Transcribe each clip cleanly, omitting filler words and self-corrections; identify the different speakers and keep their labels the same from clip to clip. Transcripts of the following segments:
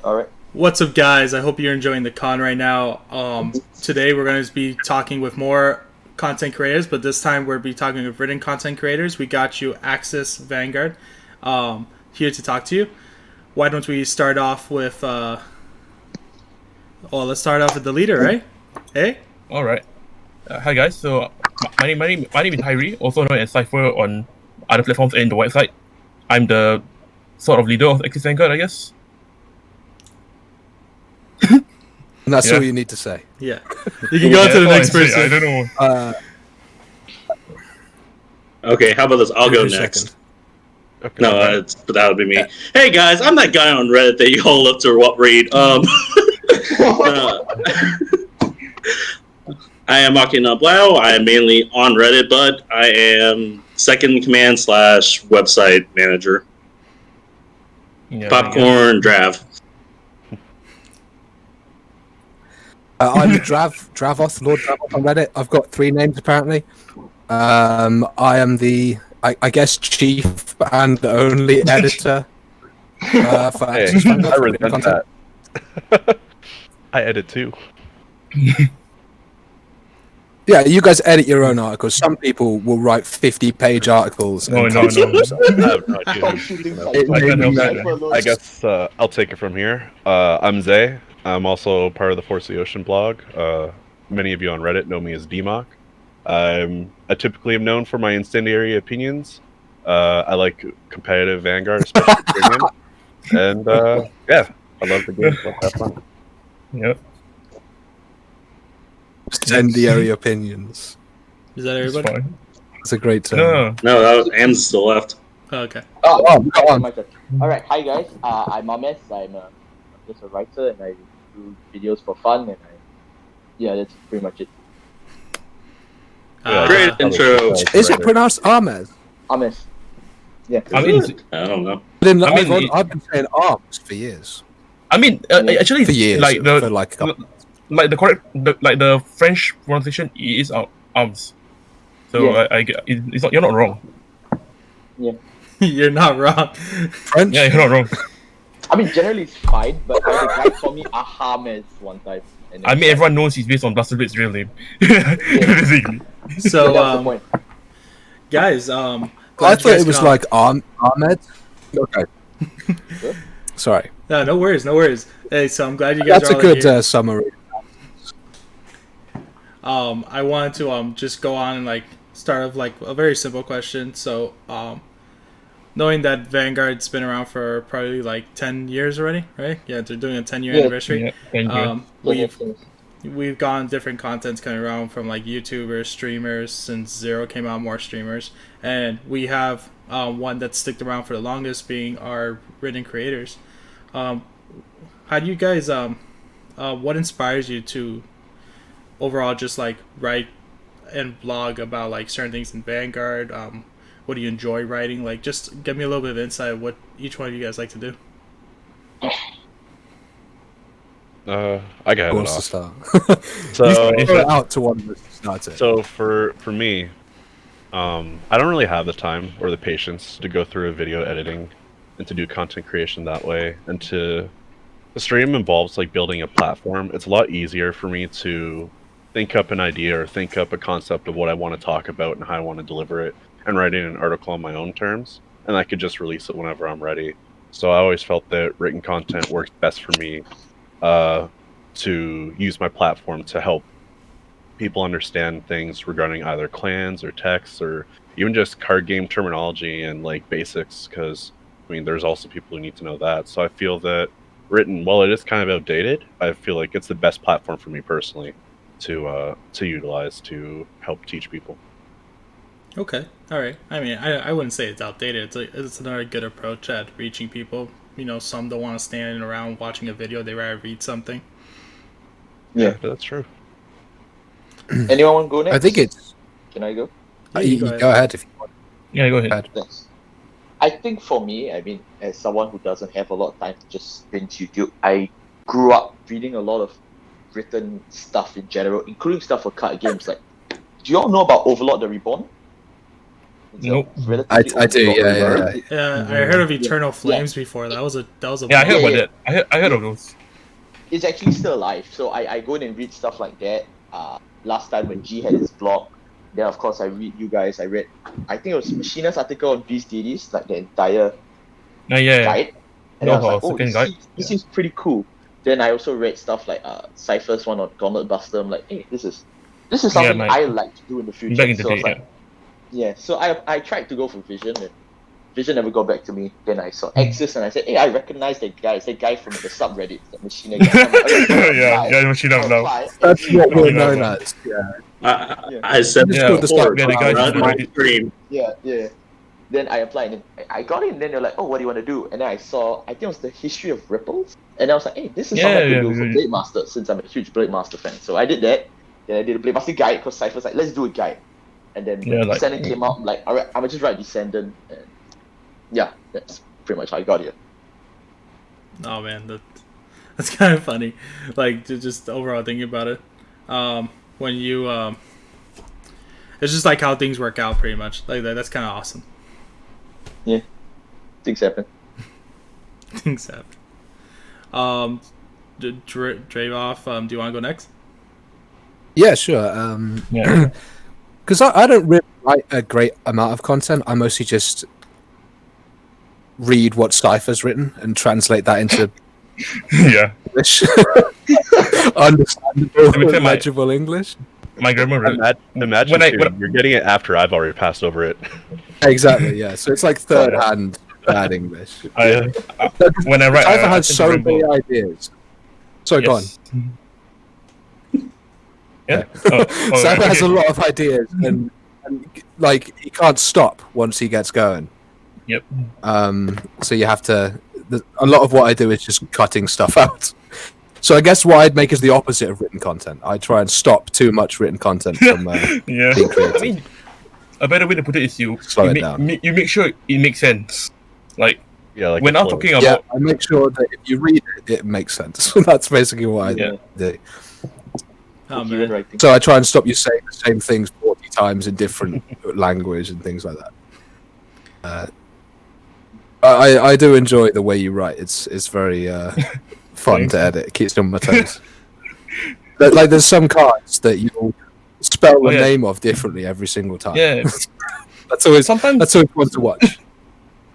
Speaker 1: Alright.
Speaker 2: What's up, guys? I hope you're enjoying the con right now. Today we're going to be talking with more content creators, but this time we'll be talking with written content creators. We got you, Axis Vanguard, here to talk to you. Why don't we start off with... let's start off with the leader, right? Hey?
Speaker 3: Alright. Hi guys, so my name is Tyree, also known as Cypher on other platforms and the website. I'm the sort of leader of Axis Vanguard, I guess.
Speaker 4: And that's all you need to say.
Speaker 2: Yeah. You can go to the next person.
Speaker 3: I don't know.
Speaker 5: Okay, how about this? I'll go next.
Speaker 6: Okay.
Speaker 5: No, that would be me. Hey guys, I'm that guy on Reddit that you all love to read. I am Machina Blau. I am mainly on Reddit, but I am second command / website manager.
Speaker 3: Yeah,
Speaker 5: Popcorn Drav.
Speaker 4: I'm Dravoth, Lord Dravoth on Reddit. I've got 3 names apparently. I am the, I guess, chief and only editor for Axis Vanguard.
Speaker 6: I resent that. I edit too.
Speaker 4: Yeah, you guys edit your own articles. Some people will write 50-page articles.
Speaker 3: No.
Speaker 6: I guess I'll take it from here. I'm Zay. I'm also part of the Force of the Ocean blog. Many of you on Reddit know me as DMOC. I typically am known for my incendiary opinions. I like competitive Vanguard, especially premium. And yeah, I love the game. Let's have fun.
Speaker 3: Yep.
Speaker 4: Incendiary opinions.
Speaker 2: Is that everybody?
Speaker 4: That's a great term.
Speaker 5: No, that was Am's still left.
Speaker 2: Oh, okay.
Speaker 4: Oh, go on.
Speaker 1: My turn. Alright, hi guys. I'm Ahmes. I'm just a writer and I do videos for fun and that's pretty much it.
Speaker 5: Great intro.
Speaker 4: Is it pronounced Ahmes?
Speaker 1: Ahmes. Yeah.
Speaker 3: I mean,
Speaker 5: I don't know.
Speaker 4: I've been saying arms for years.
Speaker 3: I mean, actually,
Speaker 4: For years.
Speaker 3: like the
Speaker 4: for like a couple.
Speaker 3: like the correct, the French pronunciation is arms. So
Speaker 1: Yeah.
Speaker 3: it's not, you're not wrong.
Speaker 2: You're not wrong.
Speaker 4: French?
Speaker 3: Yeah, you're not wrong.
Speaker 1: I mean, generally it's fine, but the guy called me Ahmes one time. And
Speaker 3: I mean, everyone knows he's based on Blaster Blade's real name. Basically.
Speaker 2: So,
Speaker 1: that's the point.
Speaker 2: guys,
Speaker 4: I thought it was like Ahmed. Okay. Sorry.
Speaker 2: No worries. Hey, so I'm glad you guys
Speaker 4: That's
Speaker 2: are
Speaker 4: a
Speaker 2: all
Speaker 4: good
Speaker 2: here.
Speaker 4: summary.
Speaker 2: I wanted to just go on and like start with like a very simple question. So, knowing that Vanguard's been around for probably like 10 years already, right? Yeah, they're doing a 10-year anniversary.
Speaker 3: Yeah, thank you.
Speaker 2: We've gotten different contents coming around from like YouTubers, streamers. Since Zero came out, more streamers, and we have one that's sticked around for the longest, being our written creators. How do you guys what inspires you to overall just like write and blog about like certain things in Vanguard? What do you enjoy writing? Like, just give me a little bit of insight of what each one of you guys like to do.
Speaker 6: I got
Speaker 4: Who
Speaker 6: it
Speaker 4: wants to
Speaker 6: off.
Speaker 4: start?
Speaker 6: So,
Speaker 4: You throw it out to one that starts it.
Speaker 6: so for me, I don't really have the time or the patience to go through a video editing and to do content creation that way. And the stream involves like building a platform. It's a lot easier for me to think up an idea or think up a concept of what I want to talk about and how I want to deliver it, and writing an article on my own terms, and I could just release it whenever I'm ready. So I always felt that written content works best for me to use my platform to help people understand things regarding either clans or texts or even just card game terminology and like basics, because I mean there's also people who need to know that. So I feel that written, while it is kind of outdated, I feel like it's the best platform for me personally to utilize to help teach people.
Speaker 2: Okay, all right. I mean, I wouldn't say it's outdated. It's another good approach at reaching people. You know, some don't want to stand around watching a video; they rather read something.
Speaker 1: Yeah.
Speaker 6: That's true.
Speaker 1: Anyone want to go next?
Speaker 4: I think it's.
Speaker 1: Can I go?
Speaker 4: You go ahead if you want.
Speaker 3: Yeah, go ahead.
Speaker 1: Thanks. I think for me, I mean, as someone who doesn't have a lot of time to just binge YouTube, I grew up reading a lot of written stuff in general, including stuff for card games. Like, do you all know about Overlord the Reborn?
Speaker 3: Nope.
Speaker 1: relatively
Speaker 4: I do,
Speaker 1: old
Speaker 4: yeah.
Speaker 1: blogger.
Speaker 2: Yeah, I heard of Eternal Flames before. That was a
Speaker 3: Yeah, I heard
Speaker 1: Yeah,
Speaker 3: about that. I heard of those.
Speaker 1: It's actually still alive. So I go in and read stuff like that. Last time when G had his blog, then of course I read you guys. I read, I think it was Machina's article on Beast DDs, like the entire
Speaker 3: Yeah.
Speaker 1: guide. And
Speaker 3: Yeah,
Speaker 1: I was like,
Speaker 3: our
Speaker 1: oh,
Speaker 3: second guide.
Speaker 1: this seems pretty cool. Then I also read stuff like Cypher's one on Gauntlet Buster. I'm like, hey, this is something
Speaker 3: man.
Speaker 1: I like to do in the future.
Speaker 3: Back in the
Speaker 1: so I was
Speaker 3: day,
Speaker 1: like, yeah. So I tried to go for Vision, and Vision never got back to me. Then I saw Axis, and I said, hey, I recognize that guy. It's that guy from the subreddit, the Machina guy. I'm like, okay,
Speaker 3: yeah, Machina Blau.
Speaker 1: apply.
Speaker 4: That's what we're
Speaker 3: Yeah.
Speaker 4: known as. Yeah.
Speaker 5: I said
Speaker 4: Just
Speaker 3: Yeah,
Speaker 4: called the
Speaker 5: before,
Speaker 3: yeah, the guys
Speaker 5: on
Speaker 3: from
Speaker 5: my
Speaker 3: Reddit.
Speaker 5: stream.
Speaker 1: Yeah. Then I applied, and then I got it, and then they're like, oh, what do you want to do? And then I saw, I think it was the history of ripples. And I was like, hey, this is something I could do for Blade Master, since I'm a huge Blade Master fan. So I did that. Then I did a Blade Master guide, because Cypher's like, let's do a guide. And then when Descendant came out, I'm like, alright, I'm gonna just write Descendant. And yeah, that's pretty much how I got here.
Speaker 2: Oh man, that's kind of funny. Like just overall thinking about it, when you it's just like how things work out pretty much. Like that's kind of awesome.
Speaker 1: Yeah, things happen.
Speaker 2: Things happen. Dravoff, do you want to go next?
Speaker 4: Yeah, sure.
Speaker 3: Yeah.
Speaker 4: Because I don't really write a great amount of content. I mostly just read what Cypher's written and translate that into
Speaker 3: Yeah.
Speaker 4: English. Understandable,
Speaker 3: To be fair,
Speaker 4: legible English.
Speaker 3: My grandma read
Speaker 6: Imagine
Speaker 3: When I-
Speaker 6: too,
Speaker 3: when-
Speaker 6: you're getting it after I've already passed over it.
Speaker 4: Exactly, yeah. So it's like third-hand bad English.
Speaker 3: when I write,
Speaker 4: Cypher
Speaker 3: I
Speaker 4: has
Speaker 3: tend to
Speaker 4: so
Speaker 3: remember-
Speaker 4: many ideas. So go on.
Speaker 3: Yeah.
Speaker 4: Cypher has a
Speaker 3: okay.
Speaker 4: lot of ideas, and like he can't stop once he gets going.
Speaker 3: Yep.
Speaker 4: So you have to. A lot of what I do is just cutting stuff out. So I guess what I'd make is the opposite of written content. I try and stop too much written content from
Speaker 3: Yeah.
Speaker 4: being creative.
Speaker 3: I mean, a better way to put it is you
Speaker 4: Slow it
Speaker 3: make,
Speaker 4: down.
Speaker 3: you make sure it makes sense. Like
Speaker 6: Yeah, like
Speaker 3: when
Speaker 6: a
Speaker 3: I'm
Speaker 6: flow.
Speaker 3: talking
Speaker 4: Yeah,
Speaker 3: about
Speaker 4: I make sure that if you read it, it makes sense. That's basically what I do.
Speaker 2: Oh
Speaker 1: Coherent
Speaker 2: man,
Speaker 1: writing.
Speaker 4: So I try and stop you saying the same things 40 times in different language and things like that. I do enjoy the way you write. It's very fun to edit. It keeps me on my toes. But, like there's some cards that you'll spell the
Speaker 3: yeah.
Speaker 4: name of differently every single time.
Speaker 3: yeah.
Speaker 4: That's always
Speaker 3: Sometimes
Speaker 4: fun to watch.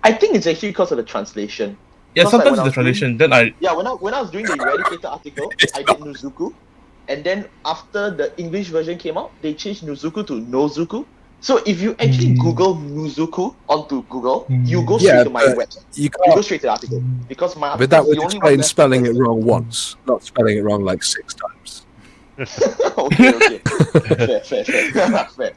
Speaker 1: I think it's actually because of the translation.
Speaker 3: yeah.
Speaker 1: Because, like,
Speaker 3: Sometimes
Speaker 1: when I
Speaker 3: the
Speaker 1: was
Speaker 3: translation. Then I
Speaker 1: Yeah, when I was doing the Eradicator article, I did Nuzuku, and then after the English version came out, they changed Nuzuku to Nozuku. So if you actually Google Nuzuku onto Google, you go straight
Speaker 4: Yeah,
Speaker 1: to my
Speaker 4: but
Speaker 1: website.
Speaker 4: You
Speaker 1: You
Speaker 4: can't.
Speaker 1: go straight to the article because my
Speaker 4: But that
Speaker 1: article is
Speaker 4: would
Speaker 1: the only one
Speaker 4: explain
Speaker 1: left
Speaker 4: spelling it
Speaker 1: that's-
Speaker 4: wrong once, not spelling it wrong like 6 times.
Speaker 1: okay. Fair.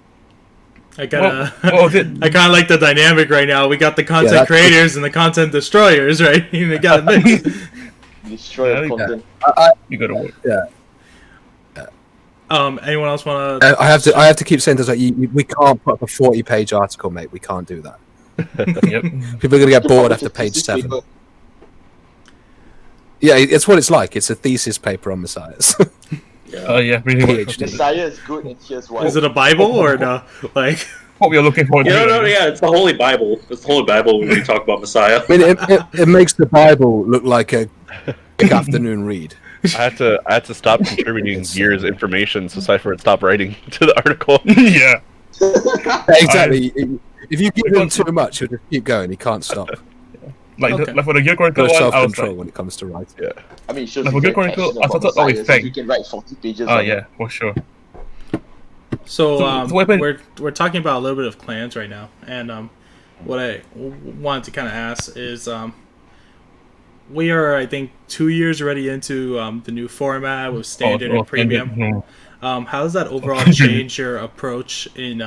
Speaker 2: I gotta.
Speaker 3: well, it,
Speaker 2: I kind of like the dynamic right now. We got the content
Speaker 4: that's-
Speaker 2: creators and the content destroyers, right? They got a mix.
Speaker 1: Destroyer
Speaker 3: Yeah,
Speaker 1: content.
Speaker 3: you gotta work.
Speaker 2: Anyone else want to?
Speaker 4: I have to keep saying this. Like, we can't put up a 40-page article, mate. We can't do that.
Speaker 3: Yep.
Speaker 4: People are gonna get bored after
Speaker 1: It's
Speaker 4: page
Speaker 1: this
Speaker 4: 7.
Speaker 1: paper.
Speaker 4: Yeah, it's what it's like. It's a thesis paper on Messiahs.
Speaker 3: Yeah. Really.
Speaker 4: PhD.
Speaker 1: Messiah is good, and here's why.
Speaker 2: Is it a Bible or no? Like,
Speaker 3: What we are looking for.
Speaker 5: Yeah, it's the Holy Bible. It's the Holy Bible when we talk about Messiah.
Speaker 4: I mean, it makes the Bible look like a big afternoon read.
Speaker 6: I had to stop contributing Gear's information so Cypher would stop writing to the article.
Speaker 3: Yeah.
Speaker 4: Exactly. If you give him too much, he'll just keep going. He can't stop.
Speaker 3: Like,
Speaker 2: Okay.
Speaker 3: like for the Gear Chronicle
Speaker 4: No
Speaker 3: one, I was
Speaker 4: self-control
Speaker 3: like,
Speaker 4: when it comes to writing.
Speaker 6: Yeah.
Speaker 1: I mean, it shows
Speaker 3: Like,
Speaker 1: you
Speaker 3: for
Speaker 1: very
Speaker 3: Good Chronicle,
Speaker 1: passionate
Speaker 3: I
Speaker 1: about
Speaker 3: thought that was
Speaker 1: Messiah, so
Speaker 3: fake.
Speaker 1: you can write 40 pages.
Speaker 3: oh
Speaker 1: on
Speaker 3: yeah,
Speaker 1: it.
Speaker 3: for sure.
Speaker 2: so
Speaker 3: So what happened-
Speaker 2: we're talking about a little bit of clans right now, and what I wanted to kind of ask is we are, I think, 2 years already into the new format with standard and premium. How does that overall change your approach in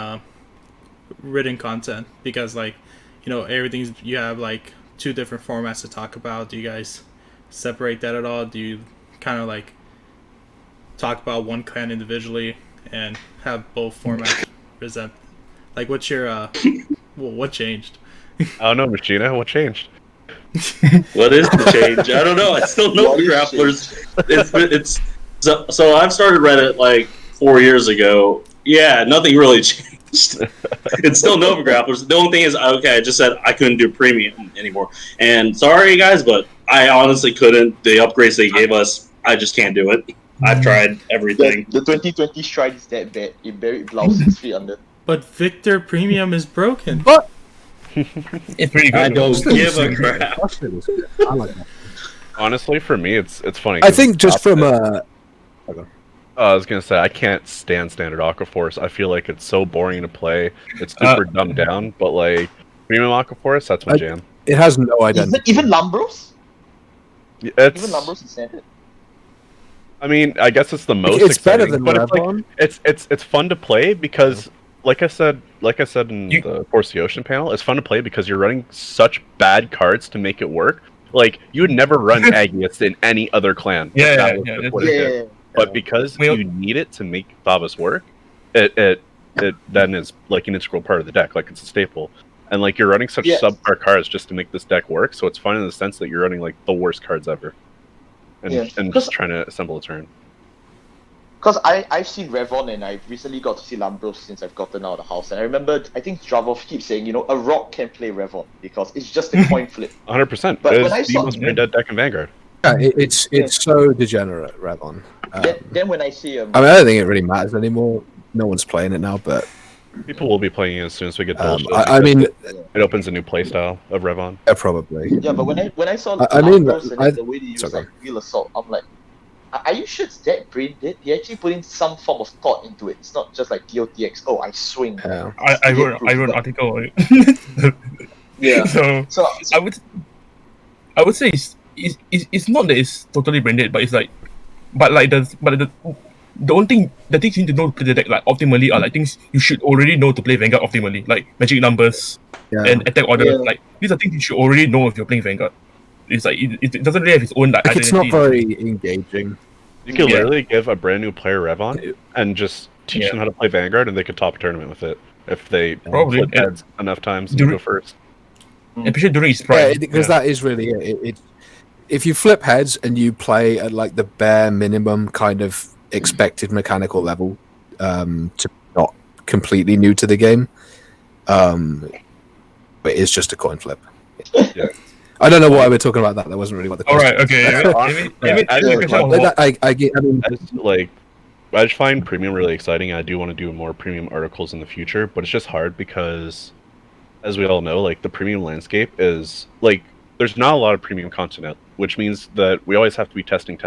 Speaker 2: written content? Because, like, you know, everything's, you have like 2 different formats to talk about. Do you guys separate that at all? Do you kind of like talk about one clan individually and have both formats present? Like, what's your well, what changed?
Speaker 6: I don't know, Machina. What changed?
Speaker 5: What is the change? I don't know. I still know
Speaker 1: What is
Speaker 5: grapplers. It's so I've started Reddit like 4 years ago. Yeah, nothing really changed. It's still Nova Grapplers. The only thing is, okay, I just said I couldn't do premium anymore. And sorry, guys, but I honestly couldn't. The upgrades they gave us, I just can't do it. I've tried everything.
Speaker 1: The 2020 Stride is that bad. It buried Blau 6 feet under.
Speaker 2: But Victor Premium is broken.
Speaker 4: But
Speaker 3: It's pretty good.
Speaker 5: I don't
Speaker 4: Still
Speaker 5: give a
Speaker 4: good.
Speaker 5: crap.
Speaker 4: I like that.
Speaker 6: Honestly, for me, it's funny.
Speaker 4: I
Speaker 6: 'cause
Speaker 4: think just from
Speaker 6: I was gonna say I can't stand standard Aquaforce. I feel like it's so boring to play. It's super dumbed down. But like premium Aquaforce, that's my jam.
Speaker 4: it has no identity.
Speaker 1: Even Lambros?
Speaker 6: It's,
Speaker 1: Even Lambros is standard?
Speaker 6: I mean, I guess it's the most.
Speaker 4: It's better
Speaker 6: exciting,
Speaker 4: than
Speaker 6: but it's like
Speaker 4: Revon.
Speaker 6: it's fun to play because, like I said in the Force the Ocean panel, it's fun to play because you're running such bad cards to make it work. Like you would never run Agius in any other clan.
Speaker 3: Yeah,
Speaker 6: That
Speaker 3: yeah,
Speaker 6: was
Speaker 3: yeah,
Speaker 6: just
Speaker 3: that's-
Speaker 6: what it did. But because you need it to make Thavas work, it then is like an integral part of the deck. Like it's a staple. And like you're running such subpar cards just to make this deck work, so it's fun in the sense that you're running like the worst cards ever, and just trying to assemble a turn.
Speaker 1: Because I've seen Revon and I've recently got to see Lambros since I've gotten out of the house. And I remember, I think Dravov keeps saying, you know, a rock can play Revon because it's just a coin flip.
Speaker 6: 100%.
Speaker 1: But
Speaker 6: It
Speaker 1: when I
Speaker 6: is the
Speaker 1: saw-
Speaker 6: most brain dead deck in Vanguard.
Speaker 4: Yeah, it's so degenerate, Revon.
Speaker 1: Then when I see
Speaker 4: I mean, I don't think it really matters anymore. No one's playing it now, but
Speaker 6: People will be playing it as soon as we get bullshit.
Speaker 4: I mean,
Speaker 6: it opens a new playstyle of Revon.
Speaker 4: probably.
Speaker 1: Yeah, but when I saw
Speaker 4: I mean,
Speaker 1: Lambros and then the way they use
Speaker 4: okay.
Speaker 1: like Wheel Assault, I'm like, are you sure it's that brain dead? He actually put in some form of thought into it. It's not just like DOTX, oh, I swing.
Speaker 4: Yeah.
Speaker 3: I wrote an article on it.
Speaker 1: Yeah.
Speaker 3: So I would say it's not that it's totally branded, but it's like, the only thing, the things you need to know to play the deck like optimally are like things you should already know to play Vanguard optimally, like magic numbers and attack order.
Speaker 1: Yeah.
Speaker 3: Like these are things you should already know if you're playing Vanguard. It's like it doesn't really have its own like
Speaker 4: Like, it's not
Speaker 3: identity.
Speaker 4: very engaging.
Speaker 6: You could literally give a brand new player Revon and just teach them how to play Vanguard, and they could top a tournament with it if they
Speaker 3: Probably,
Speaker 6: flip
Speaker 3: yeah.
Speaker 6: heads enough times and
Speaker 3: Do-
Speaker 6: go first.
Speaker 3: Especially during its
Speaker 4: Yeah,
Speaker 3: prime.
Speaker 4: because that is really it. If you flip heads and you play at like the bare minimum kind of expected mechanical level, to not completely new to the game, but it's just a coin flip.
Speaker 6: Yeah.
Speaker 4: I don't know why we're talking about that. That wasn't really what the
Speaker 3: All
Speaker 4: question.
Speaker 3: right, okay. I mean,
Speaker 6: I just find premium really exciting. I do want to do more premium articles in the future, but it's just hard because, as we all know, like the premium landscape is like there's not a lot of premium content out, which means that we always have to be testing.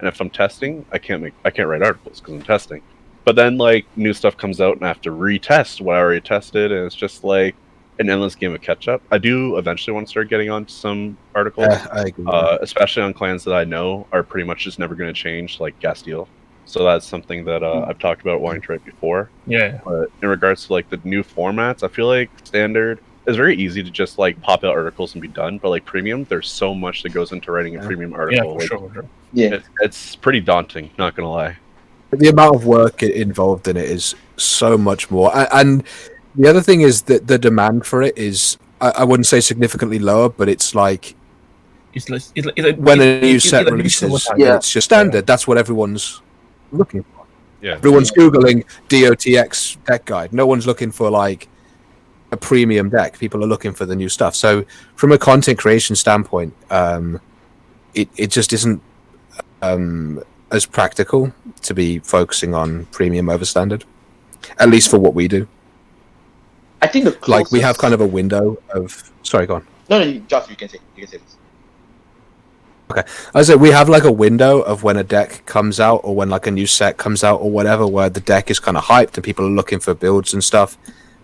Speaker 6: And if I'm testing, I can't write articles because I'm testing. But then like new stuff comes out and I have to retest what I already tested, and it's just like an endless game of catch up. I do eventually want to start getting on some articles,
Speaker 4: I agree.
Speaker 6: especially on clans that I know are pretty much just never going to change, like Gastiel. So that's something that I've talked about wanting to write before.
Speaker 3: yeah.
Speaker 6: But in regards to like the new formats, I feel like standard is very easy to just like pop out articles and be done. But like premium, there's so much that goes into writing a premium
Speaker 3: Yeah,
Speaker 6: article.
Speaker 3: for
Speaker 6: Like,
Speaker 3: sure.
Speaker 1: Yeah.
Speaker 6: it's pretty daunting, not gonna lie.
Speaker 4: The amount of work involved in it is so much more, and the other thing is that the demand for it is, I wouldn't say significantly lower, but it's like
Speaker 3: It's like
Speaker 4: when a new set releases, it's just standard. That's what everyone's looking for.
Speaker 6: Yeah.
Speaker 4: Everyone's googling DOTX deck guide. No one's looking for like a premium deck. People are looking for the new stuff. So from a content creation standpoint, it just isn't as practical to be focusing on premium over standard, at least for what we do.
Speaker 1: I think the closest...
Speaker 4: Like we have kind of a window of. Sorry, go on.
Speaker 1: No, Josh, you can say this.
Speaker 4: Okay, I said we have like a window of when a deck comes out or when like a new set comes out or whatever, where the deck is kind of hyped and people are looking for builds and stuff,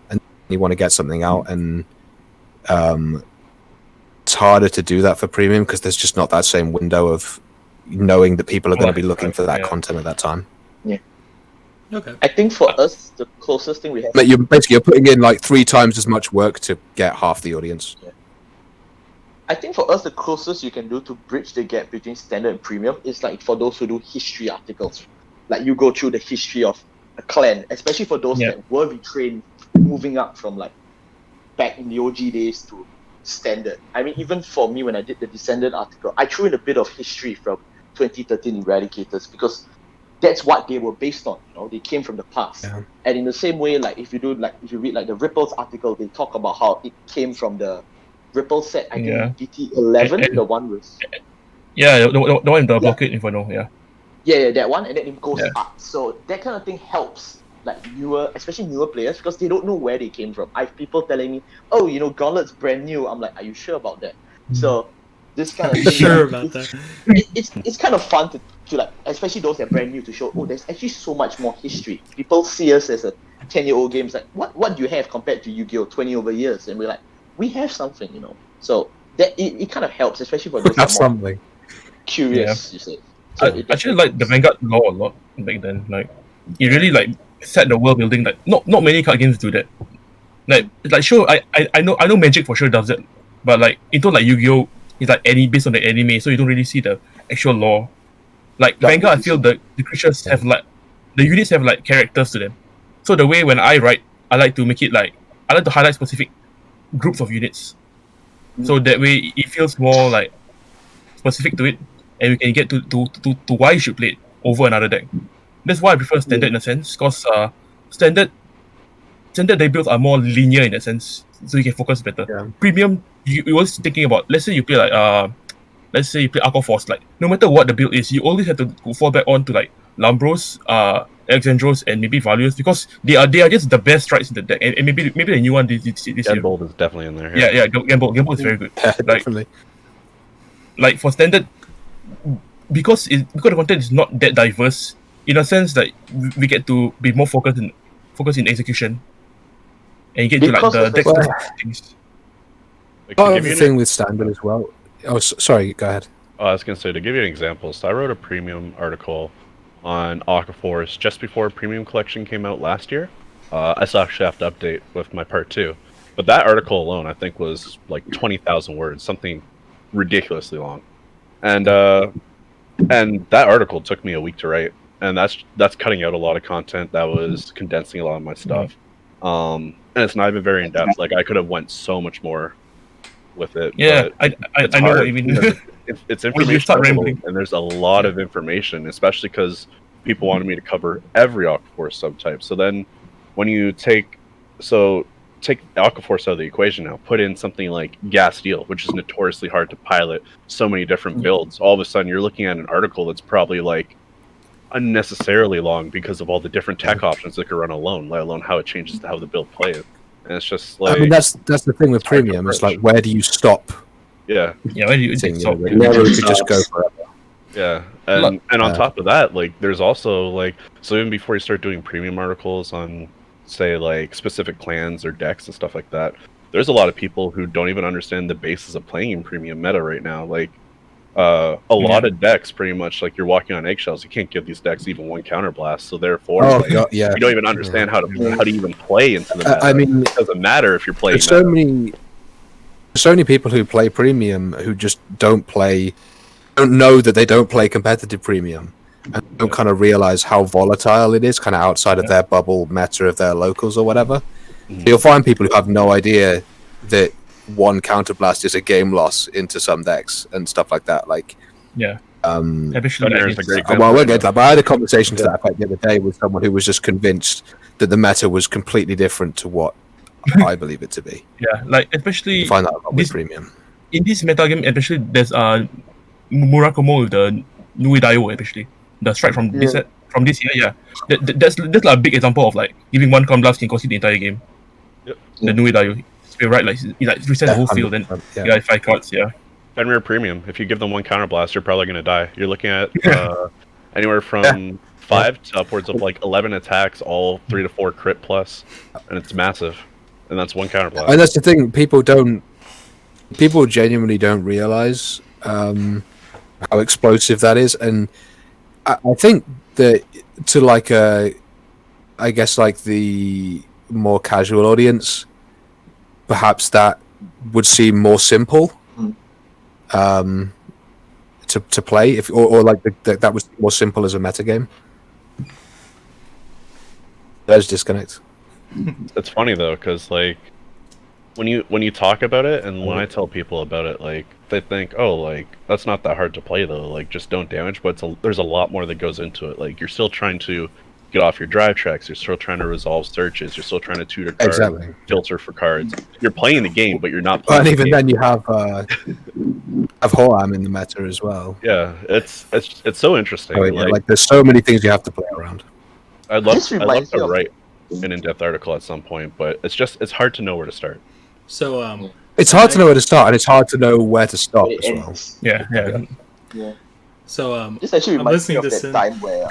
Speaker 4: and you want to get something out, and it's harder to do that for premium because there's just not that same window of knowing that people are going to be looking for that content at that time.
Speaker 1: Yeah.
Speaker 2: Okay.
Speaker 1: I think for us, the closest thing we have...
Speaker 4: But you're putting in like 3 times as much work to get half the audience.
Speaker 1: Yeah. I think for us, the closest you can do to bridge the gap between standard and premium is like for those who do history articles. Like you go through the history of a clan, especially for those that were retrained moving up from like back in the OG days to standard. I mean, even for me, when I did the Descendant article, I threw in a bit of history from 2013 Eradicators because that's what they were based on. You know, they came from the past.
Speaker 4: Yeah.
Speaker 1: And in the same way, like if you read like the Ripples article, they talk about how it came from the Ripple set. I think GT11, the one with
Speaker 3: the one in the blockade Inferno,
Speaker 1: yeah, that one, and then it goes up. So that kind of thing helps like especially newer players, because they don't know where they came from. I have people telling me, "Oh, you know, Gauntlet's brand new." I'm like, "Are you sure about that?" So this kind of thing,
Speaker 2: Sure about that.
Speaker 1: It's kind of fun to like, especially those that are brand new, to show, oh, there's actually so much more history. People see us as a 10-year-old game. It's like, what do you have compared to Yu-Gi-Oh 20 over years? And we're like, we have something, you know. So that it kind of helps, especially for those that are more curious. You say. So
Speaker 3: I actually like the Vanguard lore a lot back then. Like, it really like set the world building. Like, not many card games do that. Like sure, I know Magic for sure does it, but like into like Yu-Gi-Oh, it's like based on the anime, so you don't really see the actual lore. Like Vanguard, I feel the creatures have like the units have like characters to them. So the way when I write, I like to make it like I like to highlight specific groups of units. So that way it feels more like specific to it, and we can get to why you should play it over another deck. That's why I prefer standard in a sense, because standard deck builds are more linear in that sense, so you can focus better.
Speaker 4: Yeah.
Speaker 3: Premium, you always thinking about, let's say you play like let's say you play Arc of Force, like no matter what the build is, you always have to fall back on to like Lambros, Alexandros, and maybe Valios, because they are just the best strikes in the deck, and maybe the new one this year.
Speaker 6: Gunbolt is definitely in there.
Speaker 3: Yeah, Gunbolt is very good.
Speaker 4: Yeah, definitely.
Speaker 3: Like for standard, because the content is not that diverse, in a sense that we get to be more focused in execution, and you get
Speaker 1: Because
Speaker 3: to like the
Speaker 1: of the-
Speaker 3: deck things.
Speaker 6: Like,
Speaker 4: Part
Speaker 6: to
Speaker 4: of
Speaker 6: give
Speaker 4: the
Speaker 6: you an
Speaker 4: thing with standard as well. Oh, sorry. Go ahead.
Speaker 6: I was gonna say, to give you an example, so I wrote a premium article on Aquaforce just before Premium Collection came out last year. I saw actually have to update with my part 2, but that article alone I think was like 20,000 words, something ridiculously long, and that article took me a week to write, and that's cutting out a lot of content that was condensing a lot of my stuff, and it's not even very in depth. Like I could have went so much more with it.
Speaker 3: Yeah,
Speaker 6: but
Speaker 3: I know what you mean.
Speaker 6: it's
Speaker 3: When you
Speaker 6: information
Speaker 3: start
Speaker 6: overload,
Speaker 3: rambling.
Speaker 6: and there's a lot of information, especially because people wanted me to cover every Aquaforce subtype. So then when you take Aquaforce out of the equation now, put in something like Gas Steel, which is notoriously hard to pilot, so many different builds, all of a sudden you're looking at an article that's probably like unnecessarily long because of all the different tech options that could run alone, let alone how it changes to how the build plays. And it's just like,
Speaker 4: I mean, that's the thing with
Speaker 6: hard to
Speaker 4: premium. It's
Speaker 6: approach.
Speaker 4: like, where do you stop?
Speaker 6: yeah.
Speaker 3: Yeah, when you
Speaker 4: Thing,
Speaker 3: so,
Speaker 4: you know, it never could just go forever.
Speaker 6: Yeah,
Speaker 3: Look,
Speaker 6: and on top of that, like there's also like, so even before you start doing premium articles on, say, like specific clans or decks and stuff like that, there's a lot of people who don't even understand the basis of playing in premium meta right now. Like a lot of decks, pretty much like you're walking on eggshells. You can't give these decks even one counterblast, so therefore,
Speaker 4: Oh,
Speaker 6: like,
Speaker 4: God, yeah.
Speaker 6: you don't even understand how to even play into the meta.
Speaker 4: I mean,
Speaker 6: it doesn't matter if you're playing.
Speaker 4: There's so many people who play premium who just don't know that they don't play competitive premium, and don't kind of realize how volatile it is, kind of outside of their bubble meta of their locals or whatever. So you'll find people who have no idea that one counterblast is a game loss into some decks and stuff like that. Like,
Speaker 3: yeah.
Speaker 6: There's a great
Speaker 4: well, I won't get to that, but I had a conversation to that effect the other day with someone who was just convinced that the meta was completely different to what I believe it to be.
Speaker 3: Yeah, like especially
Speaker 4: You find that a lot with
Speaker 3: this
Speaker 4: premium.
Speaker 3: in this meta game, especially there's Murakumo with the Nui Daio, especially the strike from this set, from this year. Yeah, that's like a big example of like giving one blast can cost you the entire game.
Speaker 6: Yep.
Speaker 3: The Nui Daio, you're right, like it like resets the whole field, and
Speaker 4: 100%,
Speaker 3: you got 5 cards. Yeah,
Speaker 6: Fenrir Premium, if you give them one counterblast, you're probably going to die. You're looking at anywhere from 5 to upwards of like 11 attacks, all 3 to 4 crit plus, and it's massive. And that's one counterblast.
Speaker 4: And that's the thing, people genuinely don't realize how explosive that is. And I think that to like I guess like the more casual audience, perhaps that would seem more simple to play, if or like that was more simple as a metagame. There's disconnect.
Speaker 6: It's funny though, because like when you talk about it, and when I tell people about it, like they think, oh, like that's not that hard to play though. Like just don't damage, but there's a lot more that goes into it. Like you're still trying to get off your drive tracks. You're still trying to resolve searches. You're still trying to tutor cards, filter for cards. You're playing the game, but you're not playing.
Speaker 4: And even then, you have Hoam in the meta as well.
Speaker 6: Yeah, it's so interesting.
Speaker 4: Oh, yeah, like there's so many things you have to play around.
Speaker 6: I'd love to write an in-depth article at some point, but it's hard to know where to start.
Speaker 2: So
Speaker 4: it's hard to know where to start, and it's hard to know where to stop as well.
Speaker 3: Yeah.
Speaker 2: So
Speaker 1: this actually
Speaker 2: I'm
Speaker 1: reminds me
Speaker 2: listening
Speaker 1: of
Speaker 2: to
Speaker 1: that time where.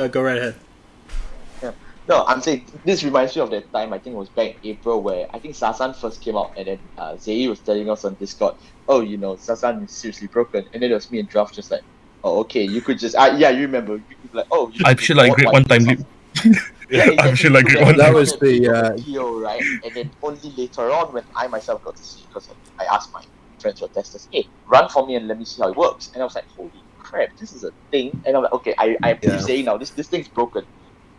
Speaker 2: go right ahead.
Speaker 1: Yeah. No, I'm saying this reminds me of that time. I think it was back in April where I think Sazan first came out, and then Zei was telling us on Discord, "Oh, you know, Sazan is seriously broken." And then it was me and Draft just like, "Oh, okay, you could just yeah, you remember? You could be like, oh, you
Speaker 3: I'm sure like great one time leap.
Speaker 1: Yeah, exactly.
Speaker 3: I'm sure like great one.
Speaker 4: That was the
Speaker 1: PO, right? And then only later on when I myself got to see, because I asked my friends who are testers, hey, run for me and let me see how it works. And I was like, holy crap, this is a thing. And I'm like, okay, I'm saying now this thing's broken.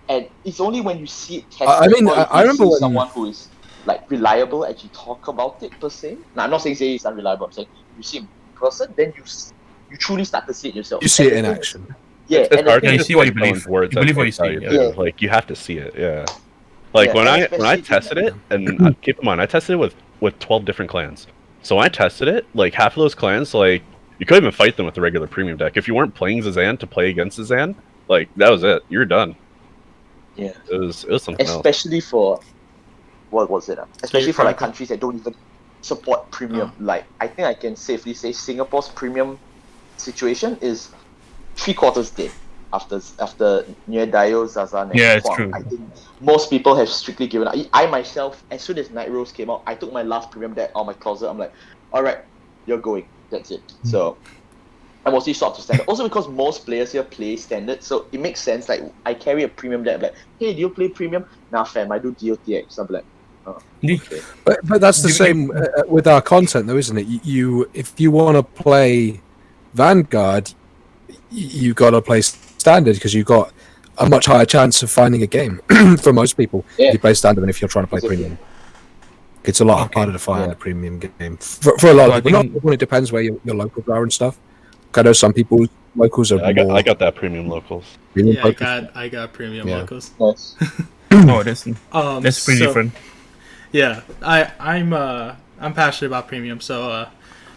Speaker 1: And it's only when you see it tested.
Speaker 4: I mean, I remember when
Speaker 1: someone who is like reliable actually talk about it per se. Now, I'm not saying Zei is unreliable. I'm saying you see him in person, then you truly start to see it yourself.
Speaker 4: You see it in action.
Speaker 1: Yeah,
Speaker 6: it's hard
Speaker 3: you
Speaker 6: to
Speaker 3: see what you believe.
Speaker 6: Words
Speaker 3: You believe what you see.
Speaker 6: Yeah. Like you have to see it. Yeah. Like when I tested it, and keep in mind, I tested it with 12 different clans. So when I tested it, like half of those clans, like you couldn't even fight them with the regular premium deck. If you weren't playing Zazan to play against Zazan, like that was it. You're done.
Speaker 1: Yeah.
Speaker 6: It was something else.
Speaker 1: Especially for what was it? Especially for like countries that don't even support premium. Like I think I can safely say Singapore's premium situation is 3/4 dead after Nye Dio, Zazan, and
Speaker 3: it's
Speaker 1: Huang.
Speaker 3: true.
Speaker 1: I think most people have strictly given up. I myself, as soon as Night Rose came out, I took my last premium deck out of my closet. I'm like, alright, you're going. That's it. So I mostly swapped to standard. Also because most players here play standard, so it makes sense. Like I carry a premium deck. I'm like, hey, do you play premium? Nah, fam, I do DOTX. I'm like, oh, okay.
Speaker 4: But that's the same with our content, though, isn't it? You if you want to play Vanguard, you got to play standard because you've got a much higher chance of finding a game for most people if you play standard than if you're trying to play premium. It's a lot harder to find a premium game for a lot of people. Not, it depends where your locals are and stuff. I know some people's locals are more...
Speaker 6: I got that premium locals.
Speaker 2: I got premium locals.
Speaker 1: Nice.
Speaker 3: Oh, that's pretty different.
Speaker 2: Yeah, I'm passionate about premium. So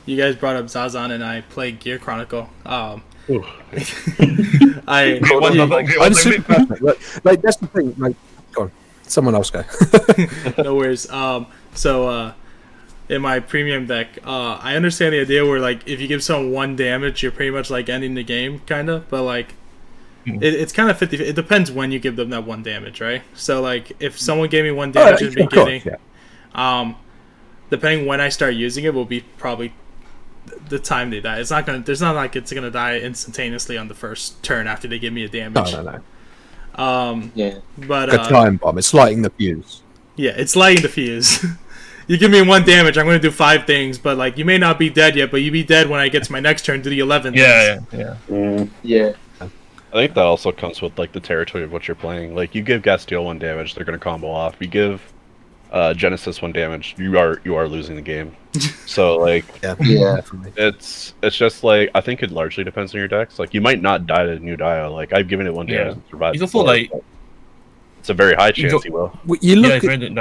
Speaker 2: you guys brought up Zazan, and I played Gear Chronicle.
Speaker 4: I'm super passionate. Like that's the thing. Like, go on, someone else go.
Speaker 2: No worries. So in my premium deck, I understand the idea where like if you give someone 1 damage, you're pretty much like ending the game, kind of. But like, it's kind of 50. It depends when you give them that 1 damage, right? So like, if someone gave me 1 damage in the beginning, depending when I start using it, will be probably the time they die. It's not gonna. There's not like it's gonna die instantaneously on the first turn after they give me a damage.
Speaker 4: No.
Speaker 1: Yeah.
Speaker 2: But
Speaker 4: a time bomb. It's lighting the fuse.
Speaker 2: Yeah, it's lighting the fuse. You give me 1 damage, I'm gonna do 5 things. But like, you may not be dead yet, but you be dead when I get to my next turn to the 11th.
Speaker 1: Yeah.
Speaker 6: I think that also comes with like the territory of what you're playing. Like you give Gastiel 1 damage, they're gonna combo off. You give Genesis 1 damage, you are losing the game. So like, it's just like I think it largely depends on your decks. Like you might not die to New Dio. Like I've given it 1 damage and survived.
Speaker 3: He's also like,
Speaker 6: it's a very high chance he will.
Speaker 4: You look at,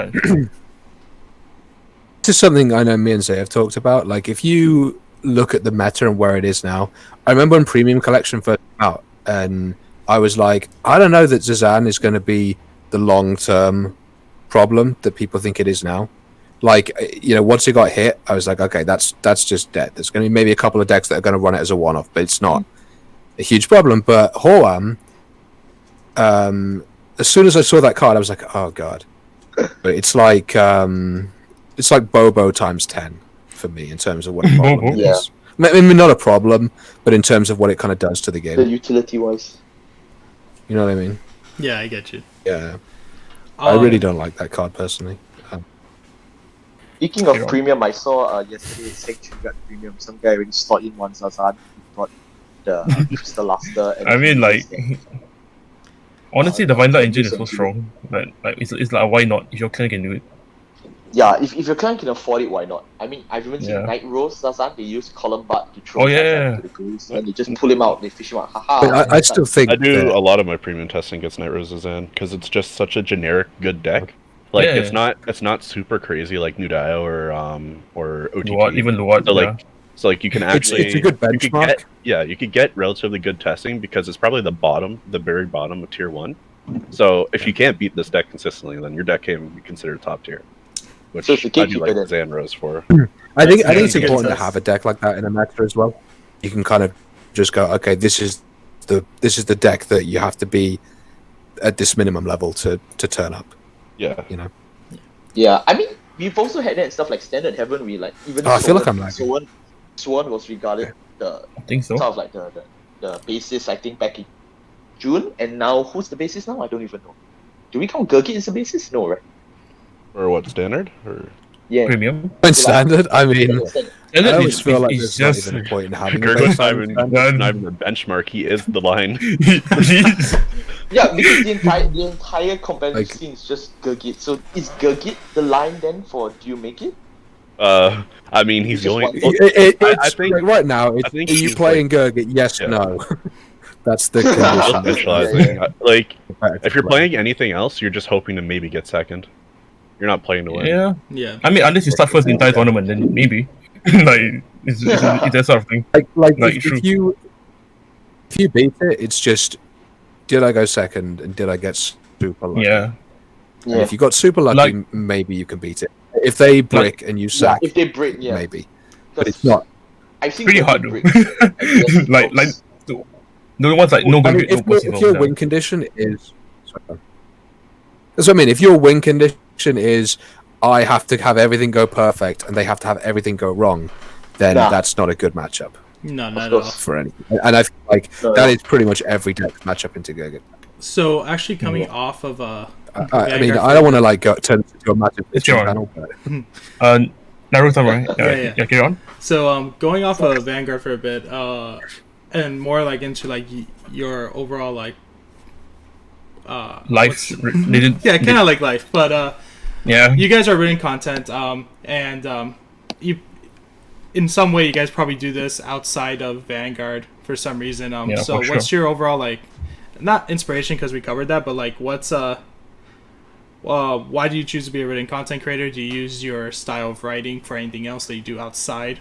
Speaker 4: this is something I know me and Zay have talked about. Like if you look at the meta and where it is now, I remember when Premium Collection first came out, and I was like, I don't know that Zazan is going to be the long-term problem that people think it is now. Like, you know, once it got hit, I was like, okay, that's just dead. There's going to be maybe a couple of decks that are going to run it as a one-off, but it's not a huge problem. But Hoam, as soon as I saw that card, I was like, oh god. But it's like Bobo times 10 for me in terms of what a problem is. I mean, not a problem, but in terms of what it kind of does to the game.
Speaker 1: The utility-wise.
Speaker 4: You know what I mean?
Speaker 2: Yeah, I get you.
Speaker 4: Yeah. I really don't like that card personally.
Speaker 1: Speaking of premium, I saw yesterday Sanctuary Guard premium. Some guy already slot in 1 Zazan. He brought the Crystal Luster. And
Speaker 3: I mean, like, honestly, the Vanguard engine is so strong. But like, it's like, why not? If your clan can do it.
Speaker 1: Yeah, if your client can afford it, why not? I mean, I've even seen
Speaker 3: Yeah.
Speaker 1: Night Rose last time. They use column butt to throw
Speaker 3: Oh, yeah.
Speaker 1: to the ghouls, and they just pull him out. They fish him out. Haha.
Speaker 4: But I still think
Speaker 6: I do
Speaker 4: that-
Speaker 6: a lot of my premium testing against Night Roses in because it's just such a generic good deck. Like
Speaker 3: Yeah.
Speaker 6: it's not super crazy like Nudio or OTT.
Speaker 3: Luat, even Luat,
Speaker 6: So like you can
Speaker 4: It's
Speaker 6: actually
Speaker 4: a good
Speaker 6: you could
Speaker 4: benchmark.
Speaker 6: you could get relatively good testing because it's probably the very bottom of tier 1. So if you can't beat this deck consistently, then your deck can be considered top tier. Which
Speaker 1: So it's a
Speaker 6: I do
Speaker 1: gatekeeper
Speaker 6: like
Speaker 1: then.
Speaker 6: Xanrose for.
Speaker 4: I think
Speaker 2: That's
Speaker 4: it's
Speaker 2: a good
Speaker 4: important to
Speaker 2: test.
Speaker 4: have a deck like that in a meta as well. You can kind of just go, okay, this is the deck that you have to be at this minimum level to turn up.
Speaker 6: Yeah.
Speaker 4: You know.
Speaker 1: Yeah, I mean, we've also had that stuff like Standard, haven't we? Like even
Speaker 4: I feel like I'm lagging.
Speaker 1: Swan was regarded the
Speaker 3: I think so.
Speaker 1: sort of like the basis, I think, back in June, and now who's the basis now? I don't even know. Do we count Gurgit as the basis? No, right?
Speaker 6: Or what, standard? Or
Speaker 1: Yeah.
Speaker 3: Premium.
Speaker 4: In standard, I mean,
Speaker 1: Standard.
Speaker 3: And
Speaker 4: I
Speaker 3: then
Speaker 4: always
Speaker 3: it's,
Speaker 4: feel like
Speaker 3: it's
Speaker 4: there's
Speaker 3: just
Speaker 4: not even a point in having a
Speaker 6: Gurgit's
Speaker 4: baseline.
Speaker 6: not even the benchmark, he is the line.
Speaker 1: Yeah, because the entire competitive
Speaker 4: Like-
Speaker 1: scene is just Gurgit. So is Gurgit the line then for do you make it?
Speaker 6: I mean he's
Speaker 1: Just
Speaker 6: going
Speaker 1: one-
Speaker 6: I
Speaker 4: It's
Speaker 6: think-
Speaker 4: like right now. It's,
Speaker 6: I think
Speaker 4: are you
Speaker 6: he's,
Speaker 4: playing Gurgit? Yes,
Speaker 6: Yeah.
Speaker 4: no. That's the
Speaker 6: just
Speaker 4: condition.
Speaker 6: centralizing. Like
Speaker 4: Competitive
Speaker 6: if you're
Speaker 4: play.
Speaker 6: playing anything else, you're just hoping to maybe get second. You're not playing to win.
Speaker 3: Yeah.
Speaker 2: Yeah.
Speaker 3: I mean, unless you start first in entire tournament, then maybe. Like, it's that sort of thing.
Speaker 4: like
Speaker 3: Like,
Speaker 4: if
Speaker 3: true.
Speaker 4: you beat it, it's just did I go second and did I get super lucky?
Speaker 3: Yeah.
Speaker 4: And if you got super lucky,
Speaker 3: Like-
Speaker 4: maybe you can beat it. If they brick and you
Speaker 1: Yeah,
Speaker 4: sack,
Speaker 1: if they break, yeah.
Speaker 4: maybe. But it's not.
Speaker 1: I've seen
Speaker 3: Pretty
Speaker 1: Gurgit
Speaker 3: hard
Speaker 1: break.
Speaker 3: though. like, no one's like, no
Speaker 4: I
Speaker 3: good,
Speaker 4: mean,
Speaker 3: no
Speaker 4: if
Speaker 3: possible.
Speaker 4: your win condition is, sorry. That's what I mean. If your win condition is, I have to have everything go perfect, and they have to have everything go wrong, then
Speaker 1: Nah.
Speaker 4: that's not a good matchup
Speaker 2: No, not at
Speaker 1: course.
Speaker 2: all.
Speaker 4: for anything. And I feel like
Speaker 1: No,
Speaker 4: that
Speaker 1: no.
Speaker 4: is pretty much every deck matchup into Gurgit.
Speaker 2: So actually coming off of
Speaker 4: I mean,
Speaker 2: Vanguard
Speaker 4: I don't want to like go turn it into a matchup
Speaker 3: It's your
Speaker 4: panel, but
Speaker 3: Naruto, right?
Speaker 2: Yeah.
Speaker 3: Yeah, carry on.
Speaker 2: So going off of Vanguard for a bit, and more like into like your overall like
Speaker 3: Life.
Speaker 2: yeah, kind of like life, but
Speaker 3: Yeah.
Speaker 2: you guys are reading content, and you, in some way, you guys probably do this outside of Vanguard for some reason.
Speaker 3: Yeah,
Speaker 2: So
Speaker 3: for
Speaker 2: what's
Speaker 3: sure.
Speaker 2: your overall like, not inspiration because we covered that, but like what's why do you choose to be a written content creator? Do you use your style of writing for anything else that you do outside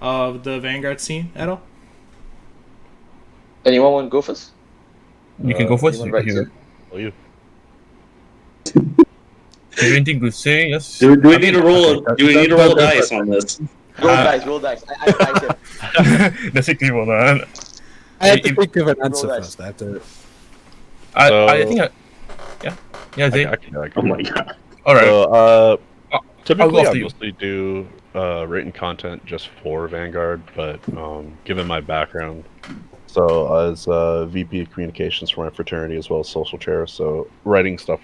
Speaker 2: of the Vanguard scene at all?
Speaker 1: Anyone want to go first?
Speaker 3: You can go first.
Speaker 1: anyone right
Speaker 3: If you
Speaker 1: to-
Speaker 6: Well, you.
Speaker 3: have anything to say, yes.
Speaker 5: Do we need to roll?
Speaker 4: Okay,
Speaker 5: Do we need to roll
Speaker 4: that-
Speaker 5: dice on this?
Speaker 1: Roll dice. I
Speaker 3: The 60 one.
Speaker 4: I have to
Speaker 3: If-
Speaker 4: think of an answer
Speaker 1: Roll
Speaker 4: first. I have to.
Speaker 3: I think. Yeah, Zay.
Speaker 6: I can.
Speaker 5: Oh my god!
Speaker 3: All right.
Speaker 6: So, typically,
Speaker 3: after
Speaker 6: I
Speaker 3: you.
Speaker 6: mostly do written content just for Vanguard, but given my background, so as VP of Communications for my fraternity as well as social chair, so writing stuff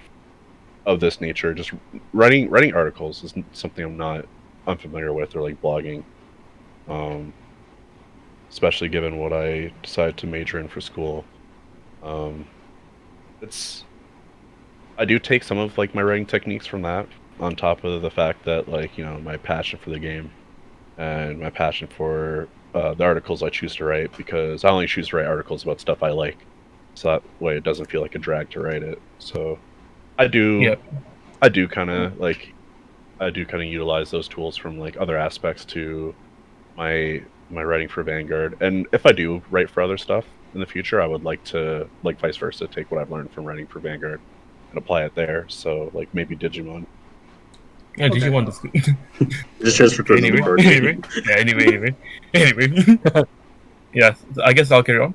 Speaker 6: of this nature, just writing articles is something I'm not unfamiliar with, or like blogging, especially given what I decided to major in for school. I do take some of like my writing techniques from that, on top of the fact that like my passion for the game and my passion for the articles I choose to write, because I only choose to write articles about stuff I like, so that way it doesn't feel like a drag to write it. So I do kind of utilize those tools from like other aspects to my writing for Vanguard, and if I do write for other stuff in the future, I would like to, like vice versa, take what I've learned from writing for Vanguard and apply it there. So like maybe Digimon.
Speaker 3: Yeah,
Speaker 2: Okay.
Speaker 3: Digimon is
Speaker 5: Just transfer to
Speaker 3: anyway,
Speaker 5: the
Speaker 3: anyway. Yeah, anyway. Yeah, so I guess I'll carry on.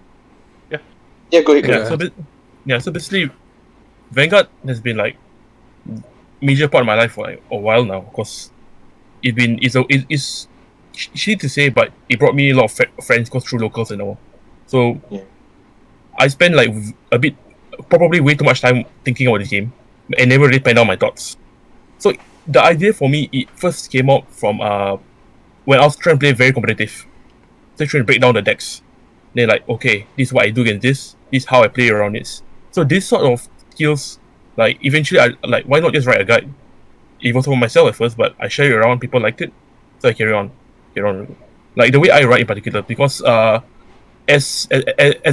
Speaker 1: Yeah, go ahead.
Speaker 3: So basically, Vanguard has been like major part of my life for like a while now. Of course, it's shitty to say, but it brought me a lot of friends go through locals and all. So
Speaker 1: Yeah.
Speaker 3: I spent like a bit, probably way too much time thinking about the game, and never really penned down my thoughts. So the idea for me, it first came up from when I was trying to play very competitive, so trying to break down the decks. Then like, okay, this is what I do against this. This is how I play around it. So this sort of skills, like eventually, I like, why not just write a guide? it was for myself at first, but I shared it around. People liked it, so I carry on. Like the way I write in particular, because as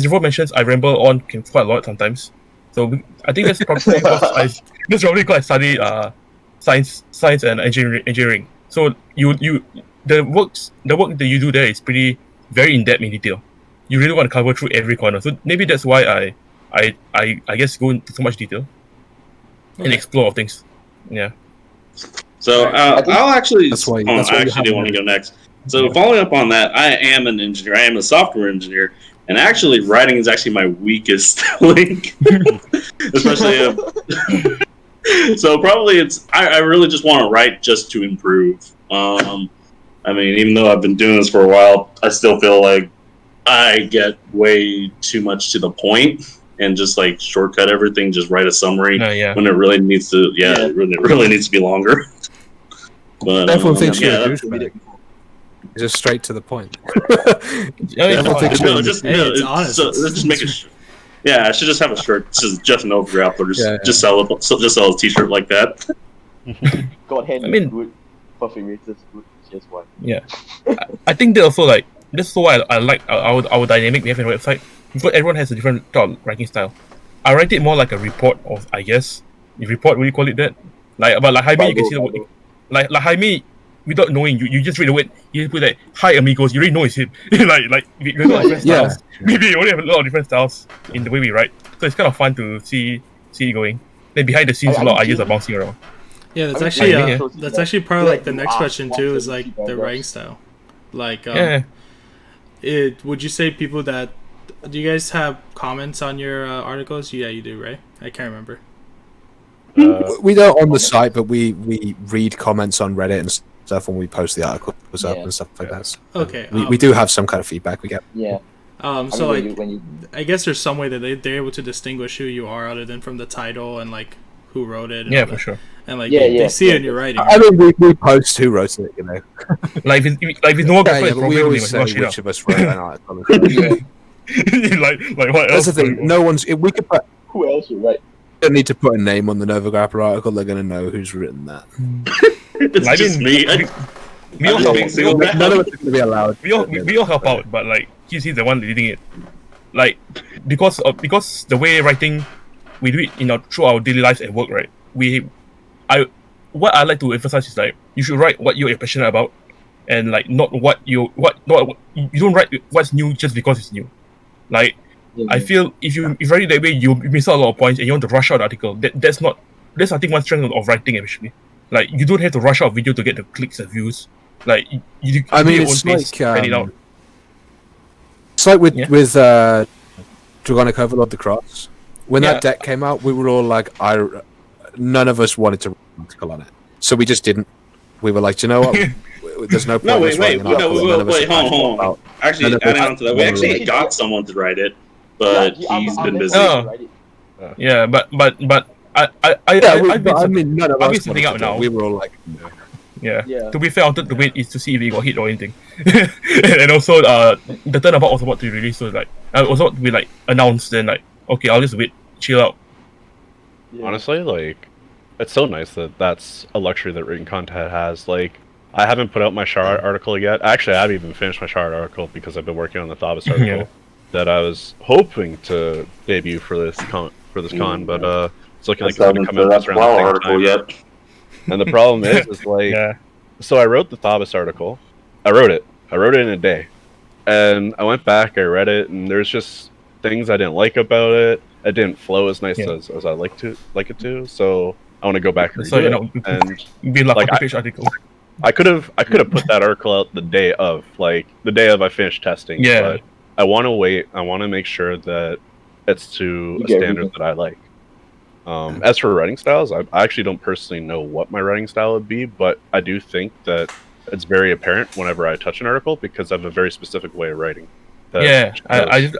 Speaker 3: before mentions, I ramble on quite a lot sometimes. So I think that's probably because I study science and engineering. So the work that you do there is pretty very in depth in detail. You really want to cover through every corner. So maybe that's why I guess go into so much detail and explore things. Yeah.
Speaker 5: So I'll actually.
Speaker 4: That's why
Speaker 5: I actually do want to go next. So following up on that, I am an engineer. I am a software engineer, and actually writing is actually my weakest link, especially. So probably I really just want to write just to improve. I mean, even though I've been doing this for a while, I still feel like I get way too much to the point and just like shortcut everything. Just write a summary when it really needs to. It really needs to be longer. But
Speaker 4: everyone thinks you're a douchebag. Just straight to the point.
Speaker 5: Let's just make it. Yeah, I should just have a shirt. This is just an overgrappler. Just sell a T-shirt like that.
Speaker 1: God hand.
Speaker 3: I mean,
Speaker 1: good. Perfect racist. Good. Just one.
Speaker 3: Yeah, I think that also like that's why I like our dynamic we have in our website, because everyone has a different writing style. I write it more like a report of, I guess, the report, we call it that. Like Jaime, you can see the word. Like Jaime, without knowing, you just read the word. You put like "Hi amigos," you already know it's him. like we have a lot of different styles. We only have a lot of different styles in the way we write, so it's kind of fun to see it going. Then behind the scenes, a lot of ideas are bouncing around.
Speaker 2: Yeah, that's actually part of like the next question too. Is like the writing style. Like, would you say people that do you guys have comments on your articles? Yeah, you do, right? I can't remember.
Speaker 4: We don't on the site, but we read comments on Reddit and stuff when we post the articles up and stuff like that. So,
Speaker 2: okay,
Speaker 4: we do have some kind of feedback we get.
Speaker 1: Yeah.
Speaker 2: So I guess there's some way that they're able to distinguish who you are other than from the title and like who wrote it. And
Speaker 3: for sure.
Speaker 2: And like they see it in your writing.
Speaker 4: I mean, we post who wrote it, you know.
Speaker 3: like if no one
Speaker 4: but we always say which of us wrote an article.
Speaker 3: like what else?
Speaker 4: That's the thing. No one's. If we could put
Speaker 1: who else would write?
Speaker 4: Don't need to put a name on the Nova Grapper article. They're going to know who's written that.
Speaker 5: It's just me.
Speaker 3: None
Speaker 4: of us are going to be allowed.
Speaker 3: We all help out, but like he's the one leading it. Like because the way writing we do it through our daily lives at work, right? What I like to emphasize is like you should write what you're passionate about, and like not you don't write what's new just because it's new. Like I feel if you write it that way, you miss out a lot of points, and you want to rush out the article. That's I think one strength of writing actually. Like you don't have to rush out a video to get the clicks and views. Like it's
Speaker 4: like with Dragonic Overlord the Cross. When that deck came out, we were all like, none of us wanted to write an article on it, so we just didn't. We were like, you know what? There's no point.
Speaker 5: Wait, hold on. Actually, adding on to that, we actually got someone to write it, but he's been busy.
Speaker 3: Yeah, but
Speaker 4: I mean, none of us
Speaker 3: sitting out now.
Speaker 4: We were all like,
Speaker 3: yeah. To be fair, I wanted to wait is to see if he got hit or anything, and also the turnabout was about to be released, so like was about to be like announced. Then like, okay, I'll just wait, chill out.
Speaker 6: Honestly, like, it's so nice that that's a luxury that written content has. Like, I haven't put out my Shard article yet. Actually, I haven't even finished my Shard article because I've been working on the Thabas article that I was hoping to debut for this con. But it's looking like it's going to come out around the same article yet. And the problem is like, so I wrote the Thabas article. I wrote it in a day, and I went back. I read it, and there's just things I didn't like about it. It didn't flow as nice as I like it to. So I want to go back and redo it. And
Speaker 3: be like article.
Speaker 6: I could have put that article out the day of I finished testing.
Speaker 3: Yeah.
Speaker 6: But I want to wait. I want to make sure that it's to a standard that I like. As for writing styles, I actually don't personally know what my writing style would be, but I do think that it's very apparent whenever I touch an article because I have a very specific way of writing.
Speaker 3: I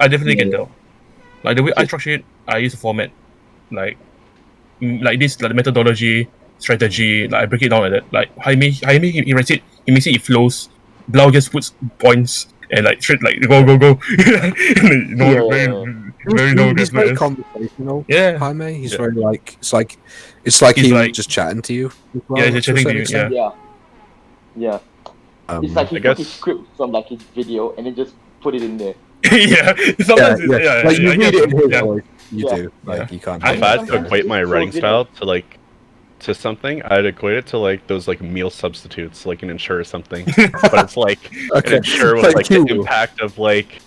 Speaker 3: definitely can tell. Like the way I structure it, I use a format, like this, like the methodology, strategy. Like I break it down like that. Like Jaime he writes it, he makes it flows. Blau just puts points and like straight like go. very no
Speaker 4: He's very
Speaker 3: regrets.
Speaker 4: conversational.
Speaker 3: Yeah.
Speaker 4: Jaime. He's
Speaker 6: Yeah.
Speaker 4: very like it's like
Speaker 3: He's
Speaker 4: him
Speaker 3: like-
Speaker 4: just chatting to you. As well,
Speaker 3: Yeah,
Speaker 4: to a
Speaker 3: he's chatting to
Speaker 4: certain
Speaker 3: you,
Speaker 4: extent.
Speaker 1: Yeah. It's like he
Speaker 6: I
Speaker 1: took his
Speaker 6: guess-
Speaker 1: script from like his video and then just put it in there.
Speaker 3: yeah. Sometimes
Speaker 4: Yeah, yeah. Like you
Speaker 3: I
Speaker 4: read
Speaker 3: guess
Speaker 4: it in his
Speaker 3: yeah.
Speaker 4: voice. You
Speaker 1: Yeah.
Speaker 4: do. Like you can't.
Speaker 6: If
Speaker 1: I-
Speaker 6: I had to
Speaker 1: sometimes
Speaker 6: equate
Speaker 1: it's
Speaker 6: my
Speaker 1: just
Speaker 6: writing
Speaker 1: so
Speaker 6: style to like to something, I'd equate it to like those like meal substitutes, like an Ensure or something. But it's like
Speaker 4: Okay.
Speaker 6: an Ensure with like the
Speaker 4: you.
Speaker 6: impact of like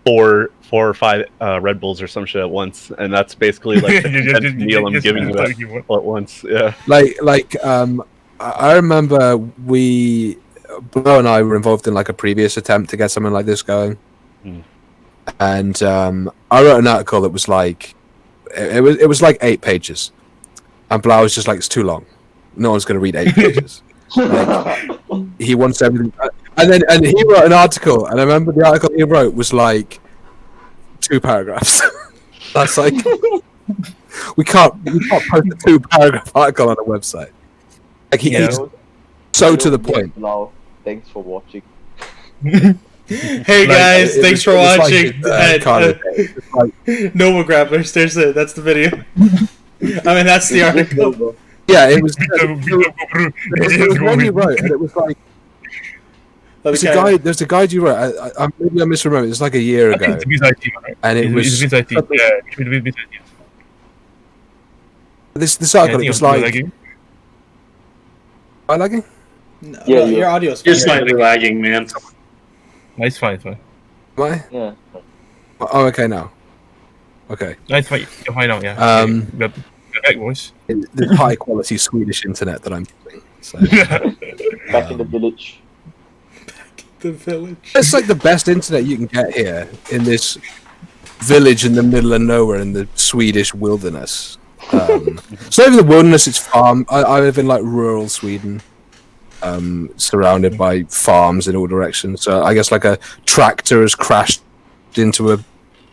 Speaker 6: four or five Red Bulls or some shit at once, and that's basically like the condensed meal I'm giving you all at once. Yeah.
Speaker 4: I remember Bo and I were involved in like a previous attempt to get something like this going, and I wrote an article that was like it was like 8 pages, and Blau was just like, it's too long. No one's going to read 8 pages. He wants everything, and he wrote an article, and I remember the article he wrote was like 2 paragraphs. That's like we can't post a 2-paragraph article on a website. Like he's so to the point.
Speaker 1: Blau, thanks for watching.
Speaker 2: Hey guys,
Speaker 4: it
Speaker 2: thanks
Speaker 4: was-
Speaker 2: for
Speaker 4: it was like
Speaker 2: watching.
Speaker 4: his, kind of thing. It's like-
Speaker 2: Nova Grapplers. That's the video. I mean, that's the article.
Speaker 4: yeah, it was. It was one you wrote, and it was like there's a guide you wrote. Maybe I misremember. It's like a year
Speaker 3: I
Speaker 4: ago,
Speaker 3: think it's Viz IT, right?
Speaker 4: and it was
Speaker 3: It's Viz IT. Yeah, it's Viz IT.
Speaker 4: this
Speaker 3: Yeah, I
Speaker 4: article.
Speaker 3: think
Speaker 4: It was
Speaker 3: I'm
Speaker 4: like
Speaker 3: lagging.
Speaker 4: am I lagging?
Speaker 2: No,
Speaker 1: Yeah,
Speaker 2: your audio's
Speaker 5: You're
Speaker 2: fine.
Speaker 5: slightly lagging, man.
Speaker 3: No, it's fine, it's fine.
Speaker 4: Am I?
Speaker 1: Yeah.
Speaker 4: Oh, okay now. Okay.
Speaker 3: No, it's fine. You're fine now, yeah. The back voice.
Speaker 4: The high quality Swedish internet that I'm using. So.
Speaker 1: Back in the village.
Speaker 2: The village.
Speaker 4: It's like the best internet you can get here in this village in the middle of nowhere in the Swedish wilderness. It's not even the wilderness; it's farm. I live in like rural Sweden, surrounded by farms in all directions. So I guess like a tractor has crashed into a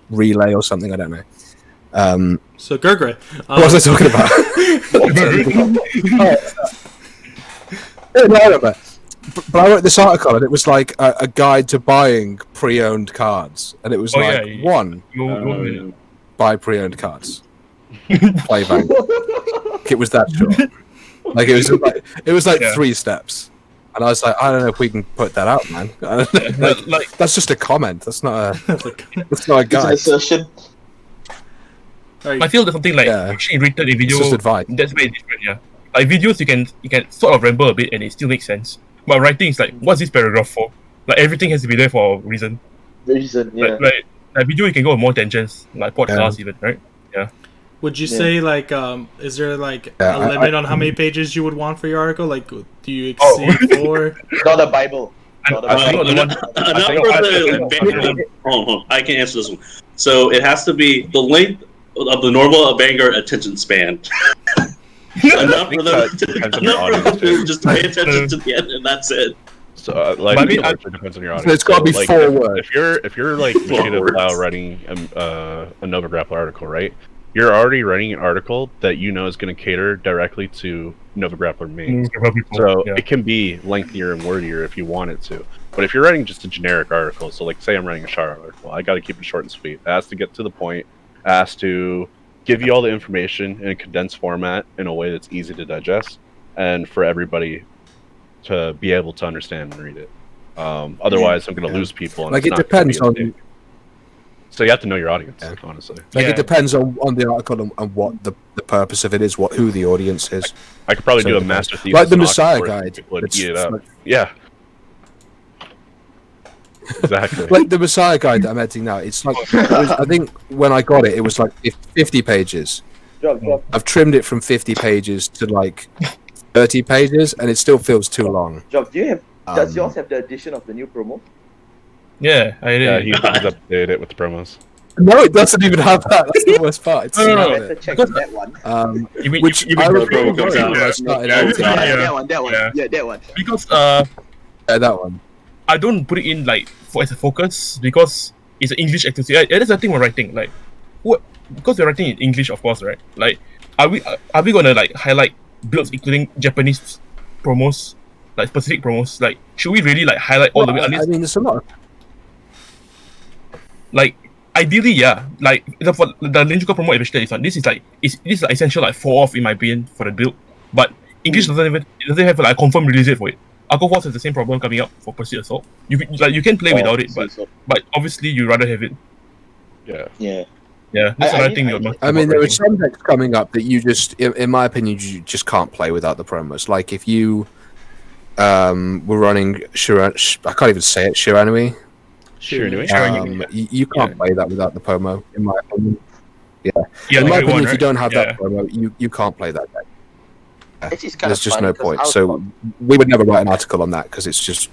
Speaker 4: relay or something. I don't know.
Speaker 2: So Gurgre.
Speaker 4: What was I talking about? No, I don't know. But I wrote this article, and it was like a guide to buying pre-owned cards, and it was one, buy pre-owned cards, play Vanguard. It was that short. Like it was like 3 steps, and I was like, I don't know if we can put that out, man. I don't know. Like, that's just a comment. That's not a. That's not a
Speaker 1: It's an
Speaker 4: guide.
Speaker 1: assertion.
Speaker 3: I feel there's something like actually written in video.
Speaker 4: It's just advice.
Speaker 3: That's very different, yeah. Like videos, you can sort of ramble a bit and it still makes sense. But writing is like, what's this paragraph for? Like everything has to be there for a reason.
Speaker 1: Reason, yeah.
Speaker 3: Like video, you can go on more tangents, like podcasts even, right? Yeah.
Speaker 2: Would you say like is there like
Speaker 4: Yeah,
Speaker 2: a limit on how many pages you would want for your article? Like, do you exceed 4?
Speaker 1: Not a Bible. Not a
Speaker 3: I
Speaker 1: Bible.
Speaker 3: think
Speaker 5: Hold on, I can answer this one. So it has to be the length of the normal Vanguard attention span. Enough for them
Speaker 6: depends on your audience,
Speaker 5: to just pay attention to the end, and that's it.
Speaker 6: So like,
Speaker 3: But I mean,
Speaker 6: it largely depends on your audience.
Speaker 4: It's got to be
Speaker 6: like,
Speaker 4: 4 words.
Speaker 6: if you're like Machina Blau writing a Nova Grappler article, right? You're already writing an article that you know is going to cater directly to Nova Grappler mains. So it can be lengthier and wordier if you want it to. But if you're writing just a generic article, so like say I'm writing a Shara article, I got to keep it short and sweet. It has to get to the point. It has to give you all the information in a condensed format in a way that's easy to digest and for everybody to be able to understand and read it. Otherwise, I'm going to lose people. And
Speaker 4: Like
Speaker 6: it's
Speaker 4: it
Speaker 6: not gonna
Speaker 4: depends
Speaker 6: be
Speaker 4: on.
Speaker 6: okay. So you have to know your audience, honestly.
Speaker 4: Like it depends on the article and what the purpose of it is, who the audience is.
Speaker 6: I could probably
Speaker 4: So
Speaker 6: do a
Speaker 4: it
Speaker 6: master thesis.
Speaker 4: Like the
Speaker 6: on
Speaker 4: Messiah
Speaker 6: Oxford,
Speaker 4: Guide.
Speaker 6: people would
Speaker 4: It's
Speaker 6: eat it up.
Speaker 4: like-
Speaker 6: Yeah. Exactly.
Speaker 4: Like the Messiah Guide that I'm editing now, it's like I think when I got it, it was like 50 pages.
Speaker 1: Drop.
Speaker 4: I've trimmed it from 50 pages to like 30 pages, and it still feels too long.
Speaker 1: Job, do you have? Does
Speaker 4: Um,
Speaker 1: yours have the addition of the new promo?
Speaker 3: Yeah, I did.
Speaker 6: Yeah, he's updated it with the promos.
Speaker 4: No, it doesn't even have that. That's the worst part. It's
Speaker 3: No, no,
Speaker 1: I
Speaker 3: no.
Speaker 1: have to check that one.
Speaker 3: You mean,
Speaker 4: Which
Speaker 3: you
Speaker 4: I
Speaker 3: mean
Speaker 4: was
Speaker 5: promo
Speaker 4: really
Speaker 5: comes
Speaker 4: worried
Speaker 5: out.
Speaker 4: when I started
Speaker 3: Yeah,
Speaker 4: editing.
Speaker 3: yeah.
Speaker 1: That one.
Speaker 3: Yeah.
Speaker 1: Yeah, that one.
Speaker 3: because
Speaker 4: That one.
Speaker 3: I don't put it in like as a focus because it's an English activity. That's the thing we're writing. Like, what? Because we're writing in English, of course, right? Like, are we gonna like highlight builds including Japanese promos, like specific promos? Like, should we really like highlight all the way? At
Speaker 4: I
Speaker 3: least
Speaker 4: mean, there's a lot of
Speaker 3: like ideally, yeah. Like for the Ninja promo especially is this is like essential like 4 off in my opinion for the build. But English doesn't have like confirmed release date for it. Aqua Force has the same problem coming up for Pursuit Assault. You can play without it, but obviously you rather have it. Yeah. That's another thing.
Speaker 4: I mean, there are some decks coming up that you just, in my opinion, you just can't play without the promos. Like if you were running I can't even say it, Shiranui. You can't play that without the promo, in my opinion. In my opinion, if you don't have that promo, you can't play that deck. There's just no point. So we would never write an article on that because it's just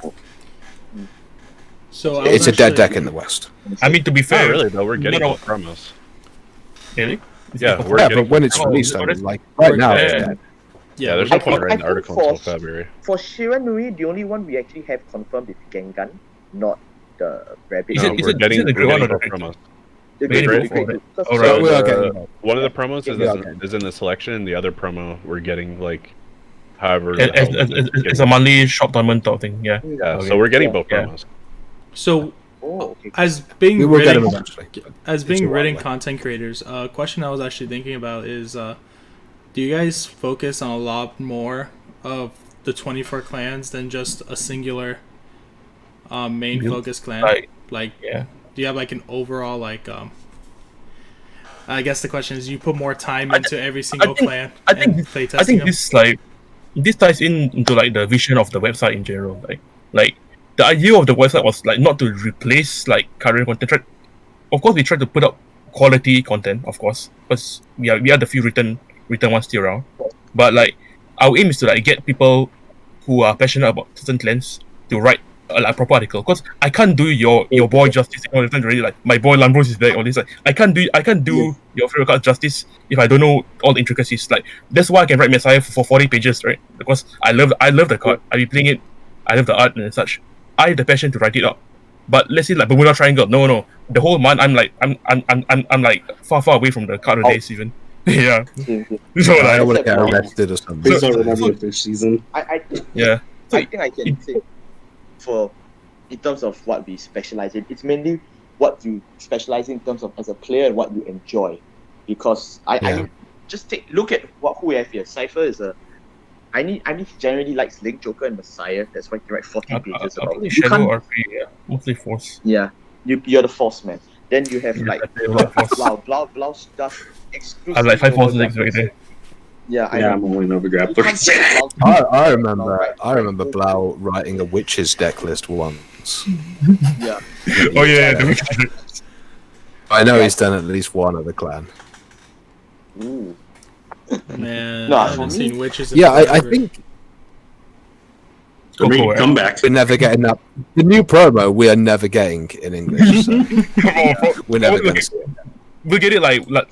Speaker 4: it's a dead deck in the West.
Speaker 3: I mean, to be fair,
Speaker 6: really though, we're getting both promos.
Speaker 3: Really?
Speaker 4: But when it's released, like right now, it's dead.
Speaker 2: Yeah,
Speaker 6: there's no point writing the article until February.
Speaker 1: For Shiranui, the only one we actually have confirmed is Gengan, not the Rabbit.
Speaker 6: No, we're getting both promos. One of the promos is in the selection, and the other promo we're getting like, however,
Speaker 3: it's a monthly shop tournament type thing. Yeah.
Speaker 6: So we're getting both promos.
Speaker 2: So, as being Reddit content creators, a question I was actually thinking about is, do you guys focus on a lot more of the 24 clans than just a singular main focus clan? Do you have like an overall like I guess the question is, you put more time into every single clan. I think this ties into like the vision of the website in general. Like the idea of the website was like not to replace like current content. Of course, we try to put up quality content, of course, because we are the few written ones still around. But like our aim is to like get people who are passionate about certain clans to write a proper article. Because I can't do your boy justice all the time. Really, like my boy Lambros is there. All this, like I can't do your favorite card justice if I don't know all the intricacies. Like that's why I can write Messiah for 40 pages, right? Because I love the card. I be playing it. I love the art and such. I have the passion to write it up. But let's say like Bermuda Triangle, no. The whole month I'm like far away from the card days even. Yeah. So
Speaker 4: I want to get arrested or something.
Speaker 5: Please don't remember this season.
Speaker 1: I think I can say in terms of what we specialize in, it's mainly what you specialize in terms of as a player and what you enjoy. Because I mean, just look at who we have here. Cypher is I mean, he generally likes Link, Joker, and Messiah. That's why he writes 40 pages about it.
Speaker 3: Shadow RP, mostly Force.
Speaker 1: Yeah, you're the Force man. Then you have like Blau does exclusive.
Speaker 3: I have like 5 Forces right there.
Speaker 1: Yeah,
Speaker 5: I'm only an overgrab.
Speaker 4: I remember Blau writing a witches deck list once.
Speaker 1: Yeah.
Speaker 3: Oh yeah, the witches deck.
Speaker 4: I know he's done at least one other clan.
Speaker 1: Ooh.
Speaker 2: Man, I haven't seen witches.
Speaker 4: I think.
Speaker 5: Come back.
Speaker 4: We're never getting that. The new promo we are never getting in English. So we're never going to see it.
Speaker 3: We'll get it like 1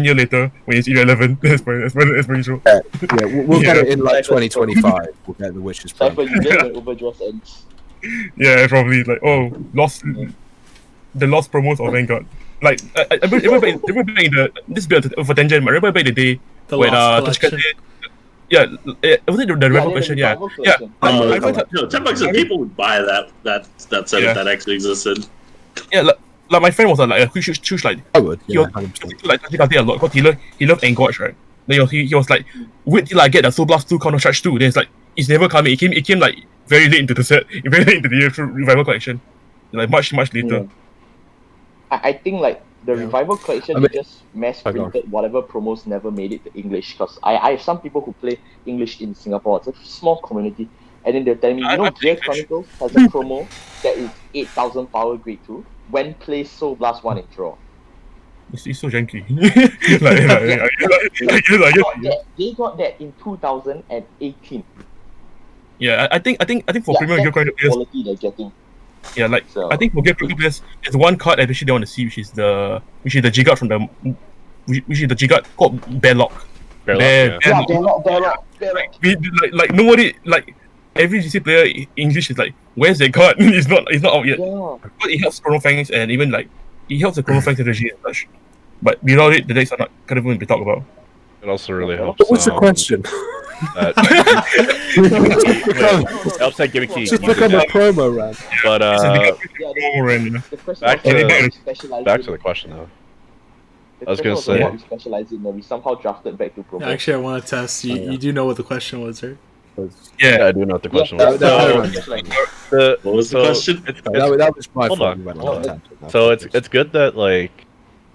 Speaker 3: year later when it's irrelevant. That's pretty sure.
Speaker 4: We'll get it in like 2025. We'll get the witches.
Speaker 1: Cypher, you get when Overdress ends.
Speaker 3: Yeah, probably like the lost promos of Vanguard. Like I remember back in the this bit for tangent. I remember back in the day when Toshika did. Yeah, was it the Revival collection? Yeah.
Speaker 5: $10 people would buy that setup that actually existed.
Speaker 3: Yeah, like my friend was like a huge like.
Speaker 4: I would.
Speaker 3: He was like Toshika a lot because he loved Engorge, right? Then he was like, wait till I get the Soul Blast 2 Counter Charge 2. Then it's like it's never coming. It came like very late into the set, very late into the actual Revival collection, like much later.
Speaker 1: Yeah. I think like the Revival collection just mass printed whatever promos never made it to English, because I have some people who play English in Singapore. It's a small community, and then they're telling me, Gear Chronicles has a promo that is 8,000 power grade 2 when plays Soul Blast 1 in draw.
Speaker 3: It's so janky.
Speaker 1: They got that in 2018.
Speaker 3: Yeah, I think for premium Gear Chronicles
Speaker 1: quality they're getting.
Speaker 3: Yeah, like I think for Gear Chronicles there's one card I actually don't want to see, which is the Jigard from the which is the Jigard called Bearlock.
Speaker 1: Bearlock.
Speaker 3: Like nobody, like every GC player English is like, where's that card? it's not out yet. Yeah. But it helps Chrono Fangs and even like it helps the Chrono Fangs strategy and such. But without it, the decks are not kind of even be talked about.
Speaker 6: It also really helps.
Speaker 4: What's the question?
Speaker 6: Upside gimmicky.
Speaker 4: Just become a promo run.
Speaker 6: But
Speaker 1: The question
Speaker 6: back
Speaker 1: was
Speaker 6: to
Speaker 1: what we specialize
Speaker 6: back
Speaker 1: in.
Speaker 6: to the question though.
Speaker 1: The
Speaker 6: I was gonna
Speaker 1: question
Speaker 6: say-
Speaker 1: what we specialize in, and we somehow drafted back to promo.
Speaker 2: Actually, I want to test. You do know what the question was, right?
Speaker 6: Yeah, I do know what the question
Speaker 1: Yeah,
Speaker 6: was.
Speaker 1: that's
Speaker 6: So,
Speaker 1: what
Speaker 5: What was the question?
Speaker 4: That was my
Speaker 6: Hold
Speaker 4: fault.
Speaker 6: on,
Speaker 4: We went
Speaker 6: hold
Speaker 4: on a
Speaker 6: on.
Speaker 4: tangent.
Speaker 6: So it's good that like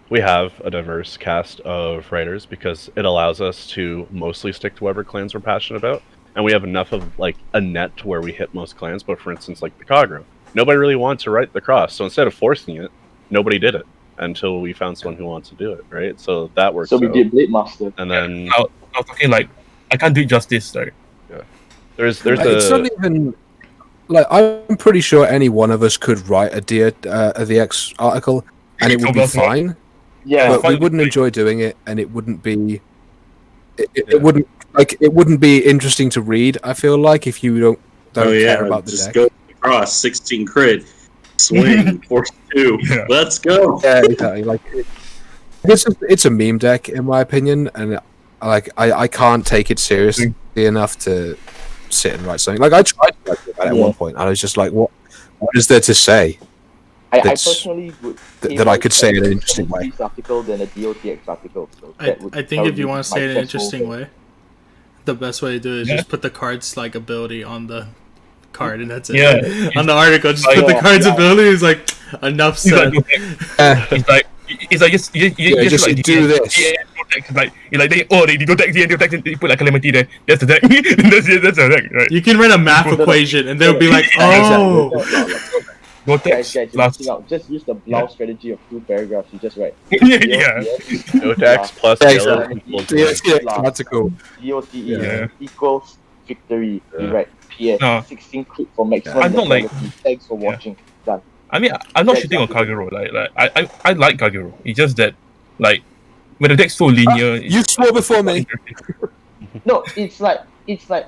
Speaker 6: we have a diverse cast of writers because it allows us to mostly stick to whatever clans we're passionate about, and we have enough of like a net to where we hit most clans. But for instance, like the Kagro, nobody really wanted to write the cross, so instead of forcing it, nobody did it until we found someone who wants to do it, right? So that works.
Speaker 1: So we
Speaker 6: out.
Speaker 1: did Blade Master.
Speaker 6: And then
Speaker 3: I was talking like I can't do it justice. Like
Speaker 6: there's
Speaker 4: It's not even like I'm pretty sure any one of us could write a DX article and it would be fine.
Speaker 1: Yeah,
Speaker 4: But we wouldn't enjoy doing it, and it wouldn't be. It wouldn't be interesting to read. I feel like if you don't care about the
Speaker 5: just
Speaker 4: deck.
Speaker 5: go across 16 crit, swing, force 2.
Speaker 3: Yeah.
Speaker 5: Let's go.
Speaker 4: Yeah, exactly. Like it's a meme deck in my opinion, and I can't take it seriously enough to sit and write something. Like I tried to write about it at one point, and I was just like, what is there to say
Speaker 1: I
Speaker 4: that's-
Speaker 1: personally would
Speaker 4: that I could say in an interesting way?
Speaker 1: article than a DOTX article. So
Speaker 2: I
Speaker 1: that would
Speaker 2: think
Speaker 1: tell
Speaker 2: if you
Speaker 1: me
Speaker 2: want to
Speaker 1: my
Speaker 2: say it in an
Speaker 1: threshold.
Speaker 2: interesting way, the best way to do it is
Speaker 3: Yeah.
Speaker 2: just put the card's like ability on the card, and that's it.
Speaker 3: Yeah.
Speaker 2: On the article, just
Speaker 3: Like,
Speaker 2: put the
Speaker 1: yeah,
Speaker 2: card's
Speaker 1: yeah.
Speaker 2: ability. Is like enough
Speaker 3: he's
Speaker 2: said.
Speaker 3: like, it's like just like
Speaker 4: do this.
Speaker 3: Yeah, it's like you're like they go deck they put like calamity there. That's the deck. that's the deck, right?
Speaker 2: You can run a math equation, and they'll be like,
Speaker 3: Yeah,
Speaker 2: "Oh,
Speaker 3: Go
Speaker 1: Guys,
Speaker 3: deck.
Speaker 1: last out. Just use the Blau strategy of 2 paragraphs. You just write
Speaker 3: Yeah.
Speaker 6: no tax plus
Speaker 4: Yeah,
Speaker 6: yellow
Speaker 4: exactly.
Speaker 6: equals
Speaker 4: Yeah, article.
Speaker 1: DOTE
Speaker 3: Yeah.
Speaker 1: equals victory. You
Speaker 6: Yeah.
Speaker 1: write PS
Speaker 3: No.
Speaker 1: 16 crit for maximum.
Speaker 3: I'm not like-
Speaker 1: lethality. Thanks for watching. Done.
Speaker 3: I mean, I'm not
Speaker 1: Yeah,
Speaker 3: shitting on
Speaker 1: exactly.
Speaker 3: Kagero. Like I like Kagero. It's just that like when the deck's so linear.
Speaker 4: You swore before me.
Speaker 1: No, it's like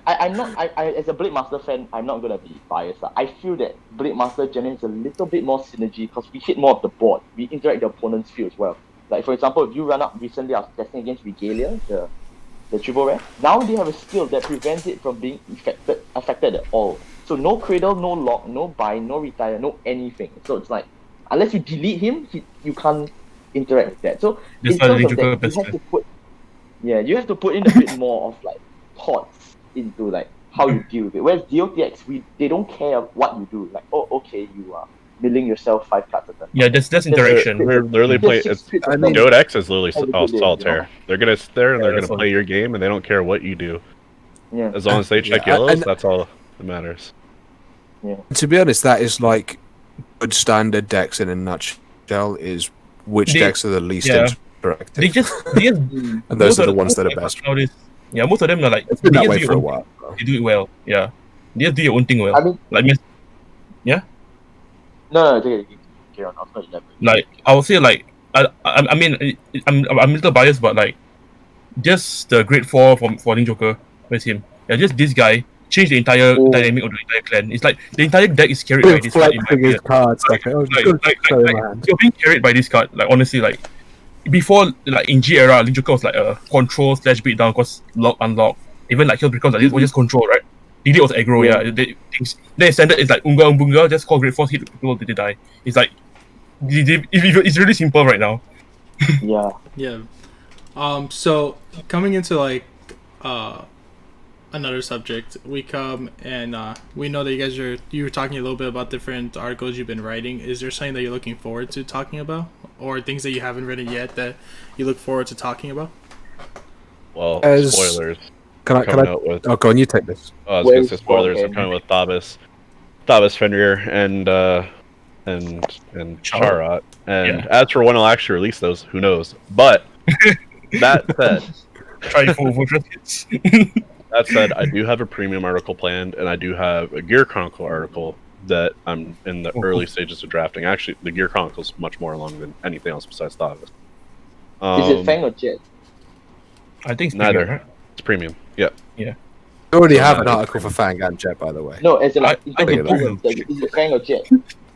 Speaker 1: I'm not as a Blade Master fan, I'm not gonna be biased. I feel that Blade Master generates a little bit more synergy because we hit more of the board. We interact the opponent's field as well. Like for example, if you run up recently, I was testing against Regalia, the triple rare. Now they have a skill that prevents it from being affected at all. So no cradle, no lock, no bind, no retire, no anything. So it's like unless you delete him, you can't interact with that. So
Speaker 3: Just
Speaker 1: in terms
Speaker 3: like
Speaker 1: of
Speaker 3: Joker
Speaker 1: that,
Speaker 3: best
Speaker 1: you have to put in a bit more of like thoughts into like how you deal with it. Whereas DOTX, they don't care what you do. Like, oh, okay, you are milling yourself 5 cards at a time.
Speaker 3: Yeah, that's interaction.
Speaker 6: We're literally play. It's
Speaker 4: I mean-
Speaker 6: Dota X is literally
Speaker 1: How we do this,
Speaker 6: solitaire. They're gonna sit there and they're
Speaker 3: that's
Speaker 6: gonna play your game, and they don't care what you do
Speaker 1: Yeah.
Speaker 6: as long as they check
Speaker 4: Yeah,
Speaker 6: yellows.
Speaker 4: and-
Speaker 6: That's all that matters.
Speaker 4: To be honest, that is like good standard decks in a nutshell. Is which
Speaker 3: They-
Speaker 4: decks are the least
Speaker 3: yeah.
Speaker 4: interactive,
Speaker 3: They just
Speaker 4: and those are the ones that are best.
Speaker 3: Nowadays. Yeah, most of them are like
Speaker 4: It's been
Speaker 3: they
Speaker 4: that
Speaker 3: just
Speaker 4: way
Speaker 3: do
Speaker 4: for a
Speaker 3: your own-
Speaker 4: while. Bro.
Speaker 3: They do it well. Yeah, they just do your own thing well.
Speaker 1: I mean,
Speaker 3: Like
Speaker 1: no, take it. Carry on. I was not elaborate.
Speaker 3: like I would say like I mean I'm a little biased, but like just the grade 4 for Ning Joker. Where's him? Yeah, just this guy changed the entire
Speaker 4: Oh.
Speaker 3: dynamic of the entire clan. It's like the entire deck is carried by this card. In my
Speaker 4: Flexing his
Speaker 3: opinion.
Speaker 4: cards like, oh,
Speaker 3: You're being carried by this card. Like honestly, like before, like in G era, Ling Joker was like a control / beatdown because lock unlock. Even like he'll becomes like this was just control, right? DD was aggro, Then standard is like Unga Umbunga, just call grade 4 hit people till they die. It's like it's really simple right now.
Speaker 1: Yeah.
Speaker 2: Yeah. So coming into like another subject, we come and we know that you were talking a little bit about different articles you've been writing. Is there something that you're looking forward to talking about, or things that you haven't written yet that you look forward to talking about?
Speaker 6: Well,
Speaker 4: As-
Speaker 6: spoilers.
Speaker 4: Can
Speaker 6: Coming
Speaker 4: I?
Speaker 6: out with
Speaker 4: Oh, go on. You take this.
Speaker 6: I was gonna
Speaker 1: Where's
Speaker 6: say spoilers. I'm
Speaker 1: Falcon?
Speaker 6: coming with Thabis Fenrir and Charat. And
Speaker 3: Yeah.
Speaker 6: as for when I'll actually release those, who knows? But that said,
Speaker 3: Try for hits.
Speaker 6: that said, I do have a premium article planned, and I do have a Gear Chronicle article that I'm in the early stages of drafting. Actually, the Gear Chronicle is much more along than anything else besides Thabis.
Speaker 1: Is it Fang or Jet?
Speaker 3: I think it's
Speaker 6: Neither.
Speaker 3: bigger, right?
Speaker 6: It's premium. Yeah.
Speaker 4: You already
Speaker 6: So
Speaker 4: have an
Speaker 6: that is
Speaker 4: article for Fang and Jet, by the way.
Speaker 1: No, as in like,
Speaker 3: I
Speaker 1: is
Speaker 3: think
Speaker 1: it Fang or Jet?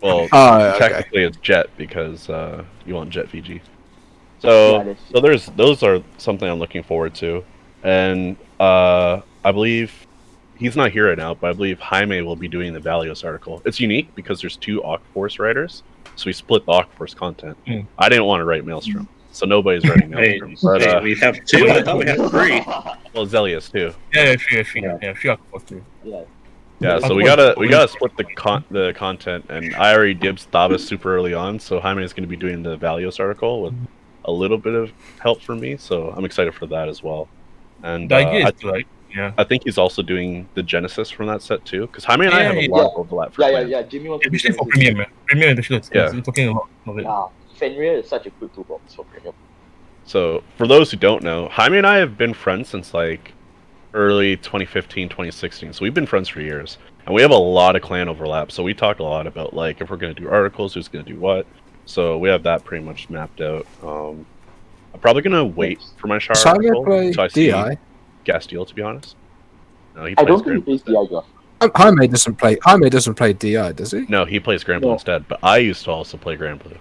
Speaker 6: Well,
Speaker 4: Oh, okay.
Speaker 6: technically it's Jet because you want Jet VG.
Speaker 1: Yeah,
Speaker 6: So
Speaker 1: that's-
Speaker 6: those are something I'm looking forward to. and I believe he's not here right now, but I believe Jaime will be doing the Valios article. It's unique because there's 2 Octoforce writers, so we split the Octoforce content. I didn't want to write Maelstrom, so nobody's writing Maelstrom. But
Speaker 5: we have 2. I thought we had 3.
Speaker 6: well, Zelius too.
Speaker 3: Yeah, three Octoforce too.
Speaker 6: Yeah, so we gotta split the content, and I already dibs Thabas super early on, so Jaime is going to be doing the Valios article with a little bit of help from me, so I'm excited for that as well. And
Speaker 3: The idea is to, like,
Speaker 6: I think he's also doing the Genesis from that set too, because Jaime and I have a lot of overlap. For
Speaker 1: Yeah. Jimmy wants to
Speaker 3: especially for Premium, man. Premium edition, it's talking a lot of it.
Speaker 1: Yeah, Fenrir is such a good toolbox for Premium.
Speaker 6: So, for those who don't know, Jaime and I have been friends since like early 2015, 2016. So we've been friends for years, and we have a lot of clan overlap. So we talk a lot about like if we're going to do articles, who's going to do what. So we have that pretty much mapped out. I'm probably going to wait for my Shard article until I see Gastiel, to be honest. No, he
Speaker 1: I
Speaker 6: plays
Speaker 1: don't think he plays
Speaker 6: Gramble
Speaker 1: DI,
Speaker 6: instead.
Speaker 4: Jaime doesn't play DI, does he?
Speaker 6: No, he plays Gramble instead. But I used to also play Gramble,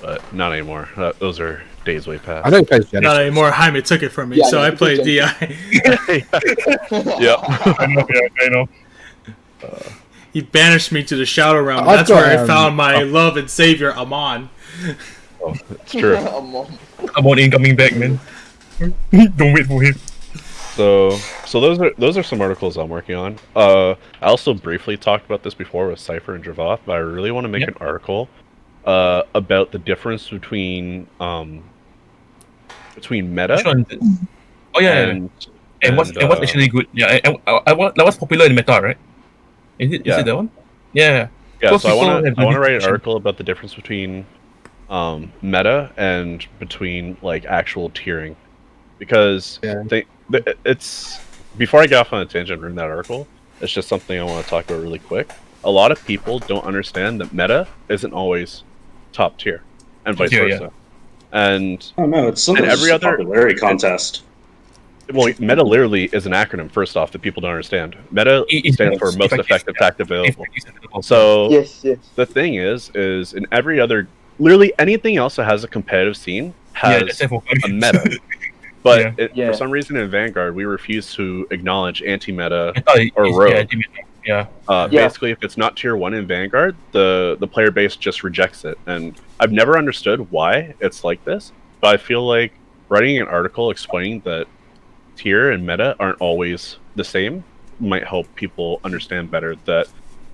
Speaker 6: but not anymore. Those are days way past.
Speaker 4: I know he plays Genesis.
Speaker 2: Not anymore. Jaime took it from me, so I played DI.
Speaker 6: Yeah.
Speaker 3: I know.
Speaker 2: He banished me to the Shadow Realm.
Speaker 4: I've
Speaker 2: That's
Speaker 4: got,
Speaker 2: where I found my love and savior, Amon.
Speaker 6: Oh, it's true.
Speaker 3: I'm on incoming back, man. Don't wait for him.
Speaker 6: So those are some articles I'm working on. I also briefly talked about this before with Cypher and Dravoth, but I really want to make an article about the difference between meta.
Speaker 3: Oh yeah, and what's actually good? Yeah, and what's popular in meta, right? Is it that one? Yeah.
Speaker 6: Yeah. So I want to write an article about the difference between meta and between like actual tiering, because it's before I get off on a tangent and read that article, it's just something I want to talk about really quick. A lot of people don't understand that meta isn't always top tier, and vice versa. And
Speaker 5: oh no, it's something every other popularity contest.
Speaker 6: Well, meta literally is an acronym. First off, that people don't understand. Meta stands for most effective fact available. So the thing is in every other, literally anything else that has a competitive scene has a meta. But for some reason in Vanguard, we refuse to acknowledge anti-meta or rogue. Basically, if it's not tier 1 in Vanguard, the player base just rejects it. And I've never understood why it's like this, but I feel like writing an article explaining that tier and meta aren't always the same might help people understand better that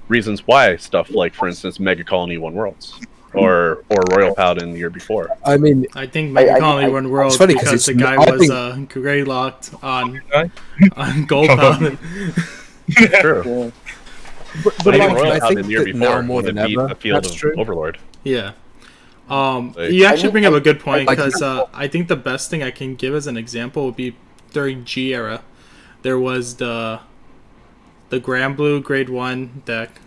Speaker 6: reasons why stuff like, for instance, Mega Colony won Worlds. Or Royal Paladin the year before.
Speaker 4: I mean,
Speaker 2: I think Mega Colony won Worlds because the guy was grey locked on Gold Paladin.
Speaker 6: True. But even Royal Paladin the year before more than beat the field of Overlord.
Speaker 2: Yeah. You actually bring up a good point, because I think the best thing I can give as an example would be during G era. There was the Grand Blue Grade 1 deck.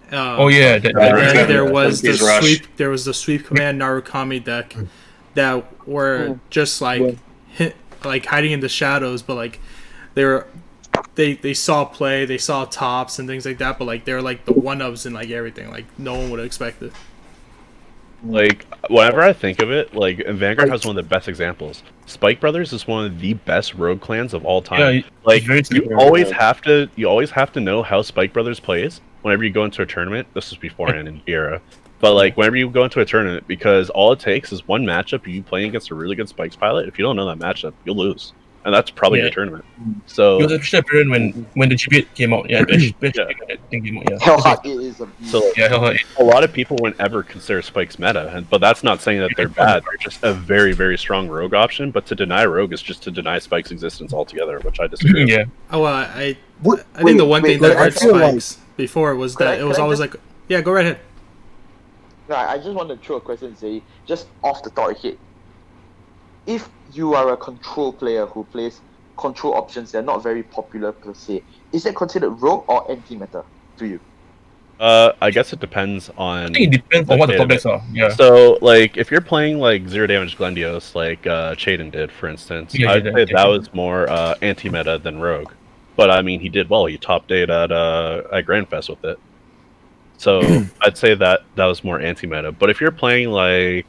Speaker 2: There was the sweep command Narukami deck that were just like hiding in the shadows, but like they saw play, they saw tops and things like that, but like they're like the one-ups and like everything, like no one would have expected.
Speaker 6: Like whenever I think of it, like Vanguard has one of the best examples. Spike Brothers is one of the best rogue clans of all time. You always have to know how Spike Brothers plays whenever you go into a tournament. This was beforehand in era, but like whenever you go into a tournament, because all it takes is one matchup, you playing against a really good Spikes pilot. If you don't know that matchup, you'll lose, and that's probably your tournament. So
Speaker 3: it was especially a period when the GP came out.
Speaker 6: A lot of people wouldn't ever consider Spikes meta, but that's not saying that they're bad. They're just a very, very strong rogue option. But to deny rogue is just to deny Spike's existence altogether, which I disagree with.
Speaker 2: I think the one thing that hurt Spikes before was that it was always like, yeah, go right ahead.
Speaker 1: No, I just want to throw a question, Zay, just off the top of head. If you are a control player who plays control options that are not very popular per se, is that considered rogue or anti-meta to you?
Speaker 6: I guess it depends on.
Speaker 3: I think it depends on what the topics are. Yeah.
Speaker 6: So, like, if you're playing like zero damage Glendios, like Chaden did, for instance, I'd say that was more anti-meta than rogue. But I mean, he did well. He top 8 at Grandfest with it. So I'd say that was more anti-meta. But if you're playing like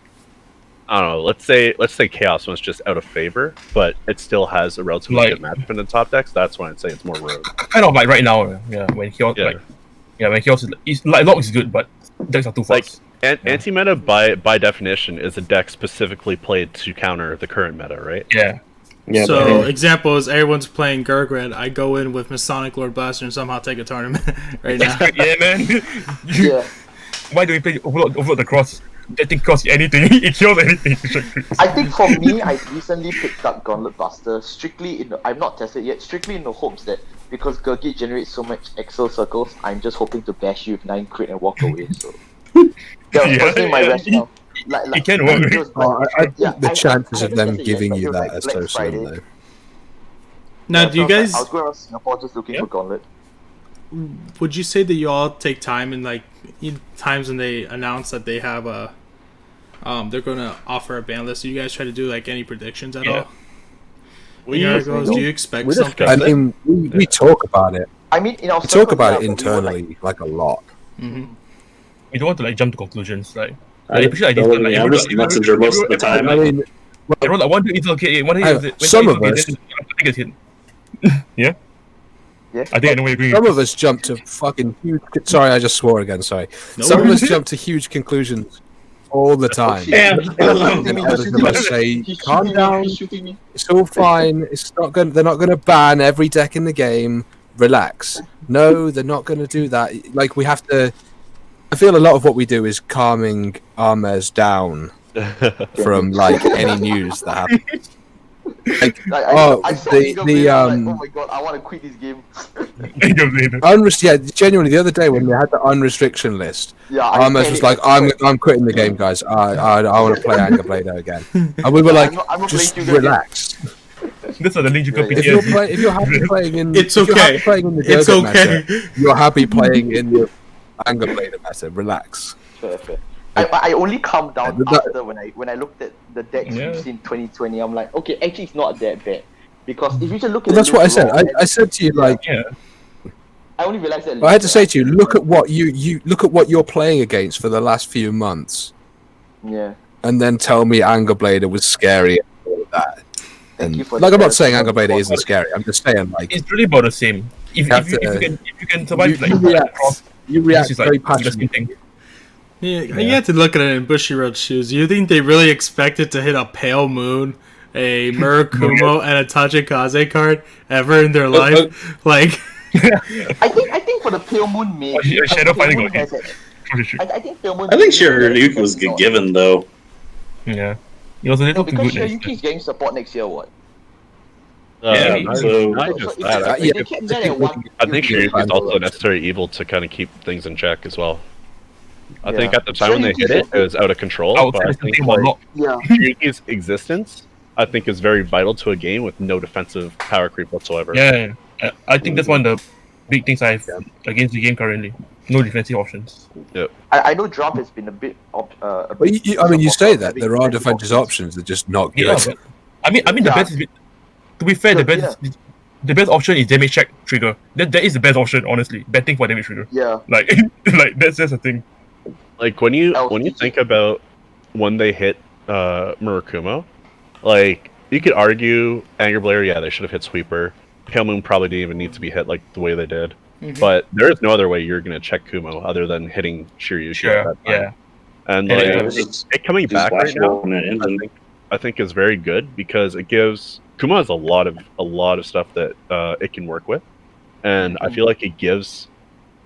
Speaker 6: I don't know. Let's say Chaos one's just out of favor, but it still has a relatively good matchup in the top decks. That's when I'd say it's more rogue.
Speaker 3: Kind of like right now, when Chaos when Chaos is like Locke is good, but decks are too fast.
Speaker 6: Anti-meta by definition is a deck specifically played to counter the current meta, right?
Speaker 3: Yeah.
Speaker 2: Yeah, so example is everyone's playing Gurgred. I go in with Masonic Lord Blaster and somehow take a tournament right now.
Speaker 3: Yeah, man.
Speaker 1: Yeah.
Speaker 3: Why do we play over the cross? That thing costs anything. It kills anything.
Speaker 1: I think for me, I recently picked up Gauntlet Buster strictly I've not tested yet, strictly in the hopes that because Gurgit generates so much Excel circles, I'm just hoping to bash you with 9 crit and walk away. So that was personally my rationale.
Speaker 3: It can work.
Speaker 4: I think the chances of them giving you that are so slim, though.
Speaker 2: Now, do you guys?
Speaker 1: I was going around Singapore just looking for Gauntlet.
Speaker 2: Would you say that you all take time in times when they announce that they have they're going to offer a ban list? Do you guys try to do any predictions at all? Do you expect something?
Speaker 4: I mean, we talk about it.
Speaker 1: I mean,
Speaker 4: we talk about it internally a lot.
Speaker 2: Mm-hmm.
Speaker 3: We don't want to jump to conclusions.
Speaker 5: I'm just messenger most of the time.
Speaker 4: I mean,
Speaker 3: I roll one to Ether.
Speaker 4: Some of us.
Speaker 3: Yeah.
Speaker 1: Yeah.
Speaker 3: I think I know what you're doing.
Speaker 4: Some of us jump to fucking huge. Sorry, I just swore again. Sorry. Some of us jump to huge conclusions all the time. And others of us say, "Calm down. It's all fine. It's not going. They're not going to ban every deck in the game. Relax." No, they're not going to do that. We have to. I feel a lot of what we do is calming Ahmes down from any news that happens.
Speaker 1: oh my god, I want to quit this game.
Speaker 4: Genuinely, the other day when we had the unrestriction list, Ahmes was like, "I'm quitting the game, guys. I want to play Anger Blader again," and we were like, "Just relax."
Speaker 3: This is the league you could
Speaker 4: if you're happy playing in,
Speaker 2: it's okay.
Speaker 4: It's okay. You're happy playing in the Anger Blader meta. Relax.
Speaker 1: Fair. I only calmed down after when I looked at the decks we've seen 2020. I'm like, okay, actually it's not that bad because if you just look at
Speaker 4: that's what I said. I said to you
Speaker 1: I only realized that.
Speaker 4: I had to say to you, look at what you look at what you're playing against for the last few months.
Speaker 1: Yeah.
Speaker 4: And then tell me Anger Blader was scary and all of that. And I'm not saying Anger Blader isn't scary. I'm just saying
Speaker 3: it's really about the same. If you can survive you react very passionately.
Speaker 2: Yeah, you have to look at it in Bushiroad's shoes. You think they really expected to hit a Pale Moon, a Murakumo, and a Tachikaze card ever in their life?
Speaker 1: I think for the Pale Moon, maybe.
Speaker 3: Shadow Fighting.
Speaker 1: I think Pale Moon.
Speaker 5: I think Shiryuki was given though.
Speaker 3: Yeah. It was a little
Speaker 1: because
Speaker 3: good.
Speaker 1: Shiryuki is getting support next year, what?
Speaker 6: I think Shiryuki is also a necessary evil to kind of keep things in check as well. I think at the time when they hit it was out of control. But I think Shiryuki's existence, I think, is very vital to a game with no defensive power creep whatsoever.
Speaker 3: Yeah. I think that's one of the big things I have against the game currently. No defensive options.
Speaker 6: Yep.
Speaker 1: I know Drop has been a bit.
Speaker 4: you say that there are defensive options, they're just not good.
Speaker 3: Yeah, I mean, the best. To be fair, the best option is damage check trigger. That is the best option, honestly. Betting for damage trigger.
Speaker 1: Yeah.
Speaker 3: That's just a thing.
Speaker 6: When you think about when they hit Murakumo, you could argue Anger Blader, they should have hit Sweeper. Pale Moon probably didn't even need to be hit the way they did. Mm-hmm. But there is no other way you're going to check Kumo other than hitting Shiryuki at that time. And it coming back right now, I think is very good because it gives Kumo has a lot of stuff that it can work with, and I feel like it gives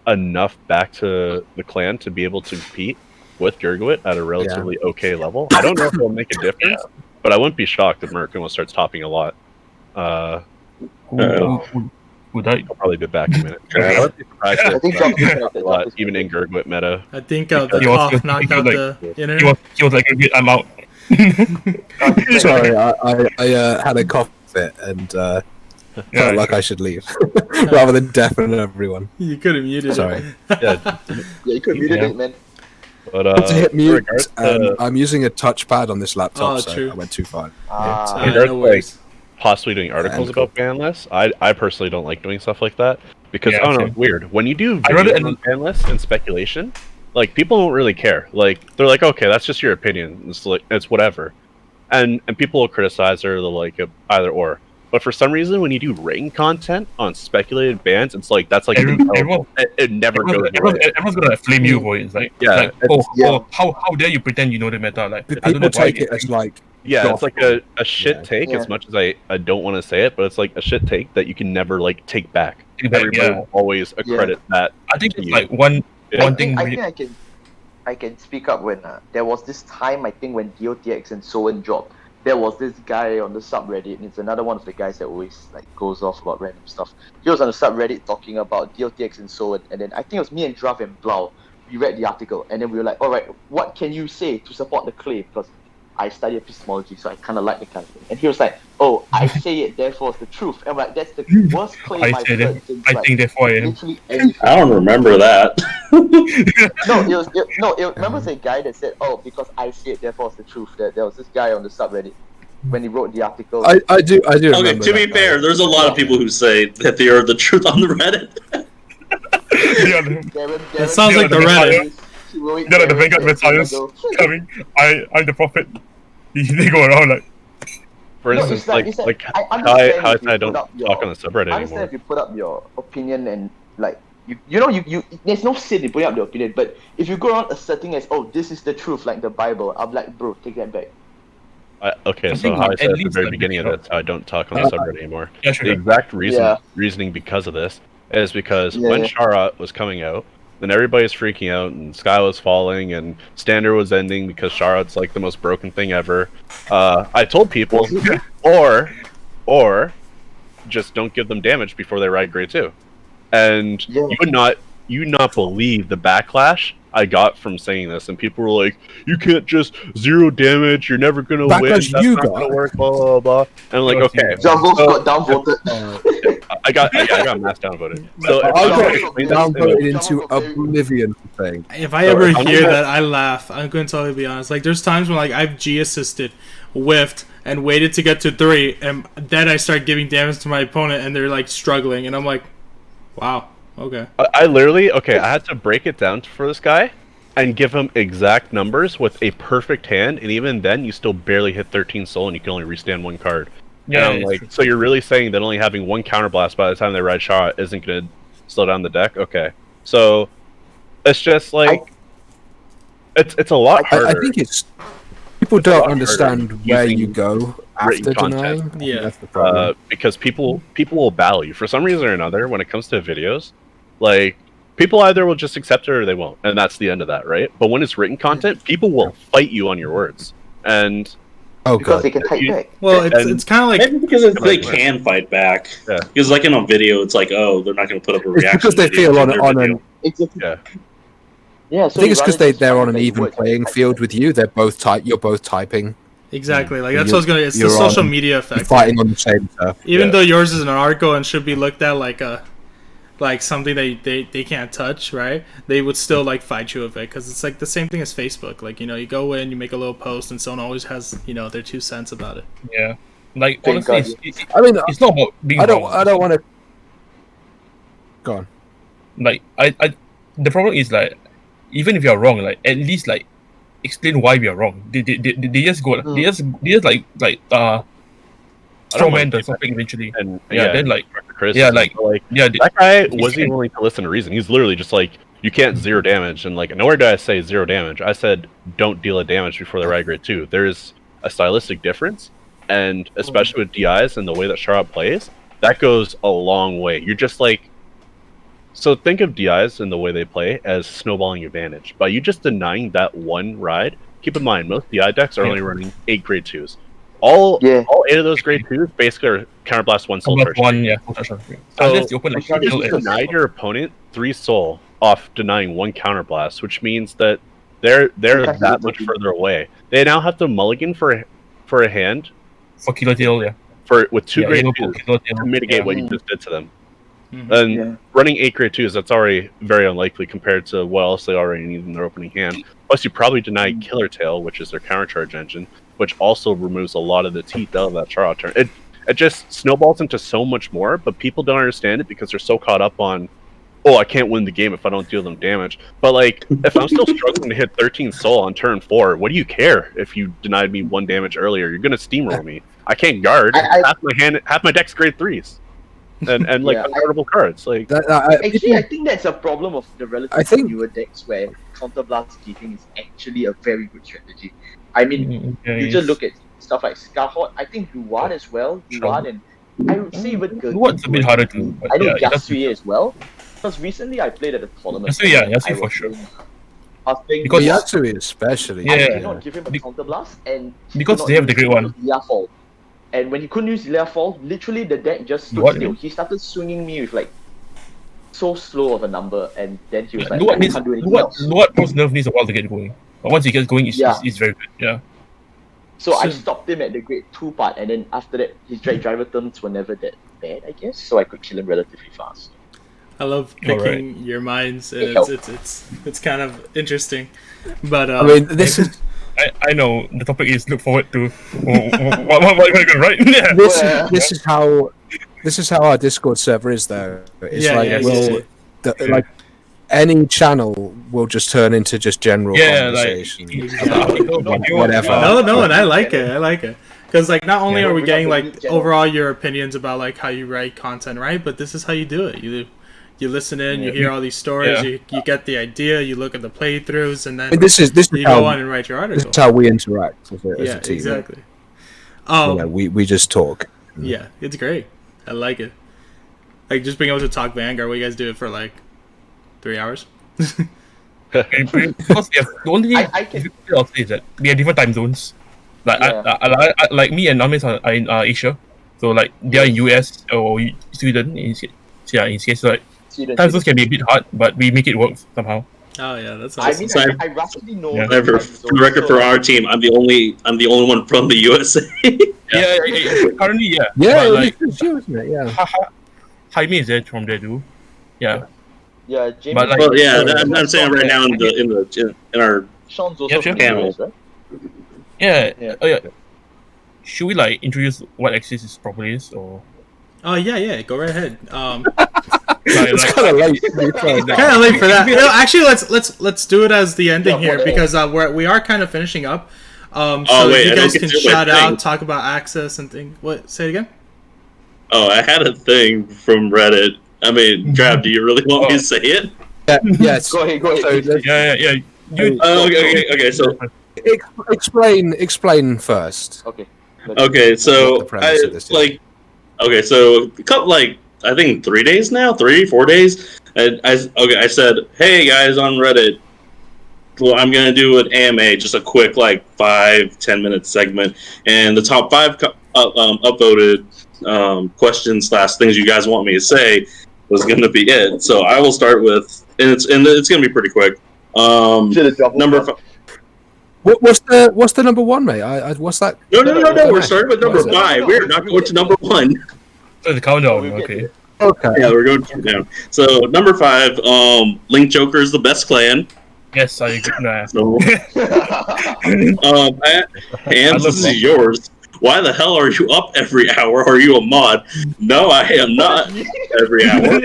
Speaker 6: enough back to the clan to be able to compete with Gurgit at a relatively okay level. I don't know if it'll make a difference, but I wouldn't be shocked if Murakumo starts topping a lot. I'll probably be back in a minute. I would be surprised if a lot, even in Gurgit meta.
Speaker 2: I think the cough knocked out the internet.
Speaker 3: He was like, I'm out.
Speaker 4: Sorry, I had a cough fit and felt like I should leave rather than deafen everyone.
Speaker 2: You could have muted
Speaker 4: Sorry.
Speaker 1: You could have muted it, man.
Speaker 4: But to hit mute, I'm using a touchpad on this laptop, so I went too far.
Speaker 6: Possibly doing articles about ban lists. I personally don't like doing stuff like that because I don't know, it's weird. When you do ban lists and speculation, like people don't really care. Like they're like, okay, that's just your opinion. It's like it's whatever, and people will criticize or they'll like it either or. But for some reason, when you do rating content on speculated bans, it's like that's like it never goes away.
Speaker 3: Everyone's gonna flame you for it. It's like, how dare you pretend you know the meta? Like
Speaker 4: people take it as like
Speaker 6: it's like a shit take. As much as I don't want to say it, but it's like a shit take that you can never like take back. Everybody will always accredit that.
Speaker 3: I think it's like one thing.
Speaker 1: I can speak up when there was this time I think when DOTX and so on dropped. There was this guy on the subreddit, and it's another one of the guys that always like goes off about random stuff. He was on the subreddit talking about DOTX and so on, and then I think it was me and Drav and Blau. We read the article, and then we were like, all right, what can you say to support the claim? Because I study epistemology, so I kind of like the kind of thing. And he was like, oh, I say it, therefore it's the truth. And I'm like, that's the worst claim I've heard since,
Speaker 3: I think therefore I am.
Speaker 5: I don't remember that.
Speaker 1: Remember the guy that said, oh, because I say it, therefore it's the truth. There was this guy on the subreddit when he wrote the article.
Speaker 4: I do
Speaker 5: Okay, to be fair, there's a lot of people who say that they are the truth on the Reddit.
Speaker 2: That sounds like the Reddit.
Speaker 3: The Vanguard Messiahs coming. I'm the prophet. They go around like.
Speaker 6: For instance, how I don't talk on the subreddit
Speaker 1: I understand
Speaker 6: anymore.
Speaker 1: if you put up your opinion and like you there's no sin in putting up the opinion, but if you go around asserting as this is the truth like the Bible, I'm like, bro, take that back.
Speaker 6: So how I said at the very beginning of this, I don't talk on the subreddit anymore.
Speaker 3: Yeah, sure.
Speaker 6: The exact reasoning because of this is because when Shara was coming out, then everybody's freaking out, and Sky was falling, and Standard was ending because Charlotte's like the most broken thing ever. I told people, or just don't give them damage before they ride grade 2. And you would not believe the backlash I got from saying this, and people were like, "You can't just 0 damage. You're never gonna win. That's not gonna work." Blah blah blah. And I'm like, okay,
Speaker 1: got downvoted.
Speaker 6: I got mass downvoted. So
Speaker 4: I got downvoted into oblivion thing.
Speaker 2: If I ever hear that, I laugh. I'm going to totally be honest. Like, there's times when like I've G assisted, whiffed, and waited to get to 3, and then I start giving damage to my opponent, and they're like struggling, and I'm like, wow. Okay.
Speaker 6: I literally, I had to break it down for this guy and give him exact numbers with a perfect hand, and even then, you still barely hit 13 soul, and you can only restand 1 card. Yeah, and I'm like, so you're really saying that only having 1 counterblast by the time they ride shot isn't going to slow down the deck? Okay. So, it's just like, it's a lot harder.
Speaker 4: I think it's, people don't understand where you go after denying.
Speaker 2: Yeah.
Speaker 4: That's the problem.
Speaker 6: Because people will battle you. For some reason or another, when it comes to videos, like, people either will just accept it or they won't, and that's the end of that, right? But when it's written content, people will fight you on your words, and
Speaker 1: because they can fight back.
Speaker 2: Well, it's kind of like
Speaker 5: maybe because they can fight back. Yeah. Because like in a video, it's like, oh, they're not going to put up a reaction.
Speaker 4: It's because they feel on an.
Speaker 1: Yeah.
Speaker 4: I think it's because they're on an even playing field with you. They're both You're both typing.
Speaker 2: Exactly. Like that's what I was gonna. It's the social media effect.
Speaker 4: Fighting on the same turf.
Speaker 2: Even though yours is an article and should be looked at like something they can't touch, right? They would still like fight you with it because it's like the same thing as Facebook. Like, you go in, you make a little post, and someone always has their 2 cents about it.
Speaker 3: Yeah, like honestly, it's not about being. I don't
Speaker 4: want to. Go on.
Speaker 3: Like the problem is like, even if you're wrong, like at least like explain why we are wrong. They just go. They just like strawman the topic eventually,
Speaker 6: and
Speaker 3: then like
Speaker 6: that guy wasn't even willing to listen to reason. He's literally just like, you can't 0 damage, and like nowhere did I say 0 damage. I said don't deal a damage before the ride grade 2. There is a stylistic difference, and especially with DIs and the way that Charlotte plays, that goes a long way. You're just like, so think of DIs and the way they play as snowballing advantage. By you just denying that 1 ride, keep in mind most DI decks are only running 8 grade 2s. All 8 of those grade 2s basically are counterblast 1 soul first. So you denied your opponent 3 soul off denying 1 counterblast, which means that they're that much further away. They now have to mulligan for a hand
Speaker 3: for Killer Tail,
Speaker 6: with 2 grade 2s to mitigate what you just did to them. And running 8 grade 2s, that's already very unlikely compared to what else they already need in their opening hand. Plus, you probably deny Killer Tail, which is their countercharge engine, which also removes a lot of the teeth out of that Charlotte turn. It just snowballs into so much more, but people don't understand it because they're so caught up on, oh, I can't win the game if I don't deal them damage. But like, if I'm still struggling to hit 13 soul on turn 4, what do you care if you denied me 1 damage earlier? You're gonna steamroll me. I can't guard. Half my deck's grade 3s. And like unguardable cards. Like
Speaker 1: actually, I think that's a problem of the relatively newer decks where counterblast keeping is actually a very good strategy. I mean, you just look at stuff like Scarhot. I think Luan as well. Luan and I would say even
Speaker 3: Luan's a bit harder to.
Speaker 1: I think Yasui as well. Because recently I played at a tournament.
Speaker 3: Yasui for sure.
Speaker 4: Because Yasui especially.
Speaker 1: I did not give him a counterblast, and
Speaker 3: because they have the great one.
Speaker 1: Fall. And when he couldn't use Leia Fall, literally the deck just stood still. He started swinging me with like so slow of a number, and then he was like, I can't do anything else.
Speaker 3: Luan post nerf needs a while to get going. But once he gets going, it's very good. Yeah.
Speaker 1: So I stopped him at the grade 2 part, and then after that, his drag driver turns were never that bad, I guess. So I could kill him relatively fast.
Speaker 2: I love picking your minds, and it's kind of interesting. But
Speaker 4: I mean, this is.
Speaker 3: I know the topic is look forward to what am I going right? Yeah.
Speaker 4: This is how our Discord server is though. It's like any channel will just turn into just general conversation.
Speaker 2: Whatever. No, and I like it. Because like not only are we getting like overall your opinions about like how you write content, right? But this is how you do it. You listen in, you hear all these stories, you get the idea, you look at the playthroughs, and then
Speaker 4: this is
Speaker 2: you go on and write your article.
Speaker 4: This is how we interact as a team.
Speaker 2: Exactly.
Speaker 4: We just talk.
Speaker 2: Yeah, it's great. I like it. Like just being able to talk Vanguard, we guys do it for like 3 hours.
Speaker 3: Because the only thing I'll say is that we have different time zones. Like like me and Ahmes are in Asia, so like they are in US or Sweden. In case like time zones can be a bit hard, but we make it work somehow.
Speaker 2: Oh yeah, that's awesome.
Speaker 1: I mean, I roughly know.
Speaker 5: For the record, for our team, I'm the only one from the USA.
Speaker 3: Currently, yeah.
Speaker 4: Yeah, like, yeah.
Speaker 3: Jaime is there from there too. Yeah.
Speaker 1: Yeah, James.
Speaker 5: But like, I'm saying right now in our
Speaker 1: Sean's also from the US, right?
Speaker 3: Yeah. Should we like introduce what Axis is properly is or?
Speaker 2: Oh yeah, go right ahead.
Speaker 4: It's kind of late.
Speaker 2: Kind of late for that. No, actually, let's do it as the ending here because we are kind of finishing up. You guys can shout out, talk about Axis and things. What? Say it again.
Speaker 5: Oh, I had a thing from Reddit. I mean, Trav, do you really want me to say it?
Speaker 4: Yes.
Speaker 1: Go ahead.
Speaker 3: So, yeah.
Speaker 5: Okay. So
Speaker 4: explain first.
Speaker 5: Okay. So so a couple I think 3 days now, 3-4 days. I said, hey guys on Reddit, well, I'm gonna do an AMA, just a quick 5-10 minute segment, and the top 5 upvoted questions / things you guys want me to say was gonna be it. So I will start with, and it's gonna be pretty quick. Number 5.
Speaker 4: What's the number 1, mate? What's that?
Speaker 5: No. We're starting with number 5. We're not going to number 1.
Speaker 3: Oh, the countdown. Okay.
Speaker 5: Yeah, we're going down. So number 5, Link Joker is the best clan.
Speaker 3: Yes, I agree. Nah.
Speaker 5: So, and this is yours. Why the hell are you up every hour? Are you a mod? No, I am not every hour.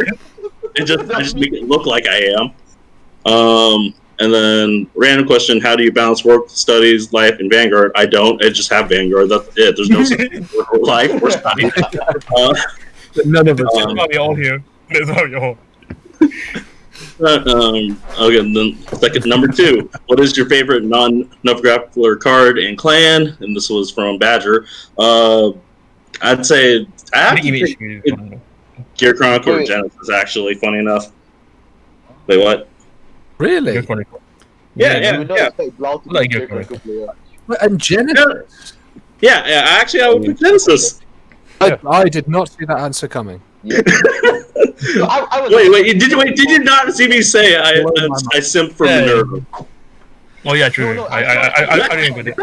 Speaker 5: I just make it look like I am. And then random question: how do you balance work, studies, life, and Vanguard? I don't. I just have Vanguard. That's it. There's no work or life or studies.
Speaker 4: None of us.
Speaker 3: That's why we all here. That's why we all.
Speaker 5: Okay, then second, number 2. What is your favorite non-grappler card and clan? And this was from Badger. I'd say I have to pick Gear Chronicle or Genesis. Actually, funny enough. Wait, what?
Speaker 4: Really?
Speaker 5: Yeah.
Speaker 3: Like Gear Chronicle.
Speaker 4: And Genesis?
Speaker 5: Yeah. Actually, I would pick Genesis.
Speaker 4: I did not see that answer coming.
Speaker 1: Yeah.
Speaker 5: Wait! Did you not see me say I simped for Minerva?
Speaker 3: Oh yeah, true.
Speaker 1: No,
Speaker 3: I didn't get it.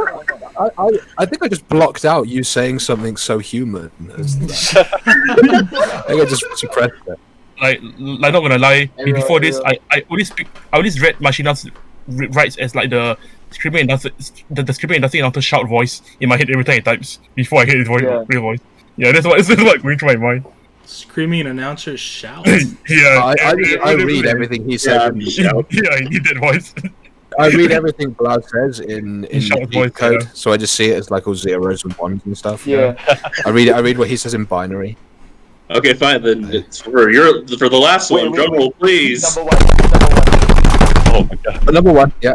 Speaker 4: I think I just blocked out you saying something so human as that. I think I just suppressed it.
Speaker 3: Like not gonna lie, before this, I always read Machina's writes as like the screaming and after shout voice in my head every time he types before I hear his voice, real voice. Yeah, that's what going through my mind.
Speaker 2: Screaming announcer shout.
Speaker 3: Yeah,
Speaker 4: I read everything he says.
Speaker 5: Yeah,
Speaker 4: in,
Speaker 5: shout.
Speaker 3: Yeah, I need that voice.
Speaker 4: I read everything Blau says in
Speaker 3: Shout
Speaker 4: the
Speaker 3: voice,
Speaker 4: cheat code,
Speaker 3: yeah.
Speaker 4: so I just see it as like all zeros and ones and stuff.
Speaker 1: Yeah.
Speaker 4: I read what he says in binary.
Speaker 5: Okay, fine. Then it's for the last one. Drum roll, please.
Speaker 1: Number one.
Speaker 6: Oh my god.
Speaker 4: But number one, yeah.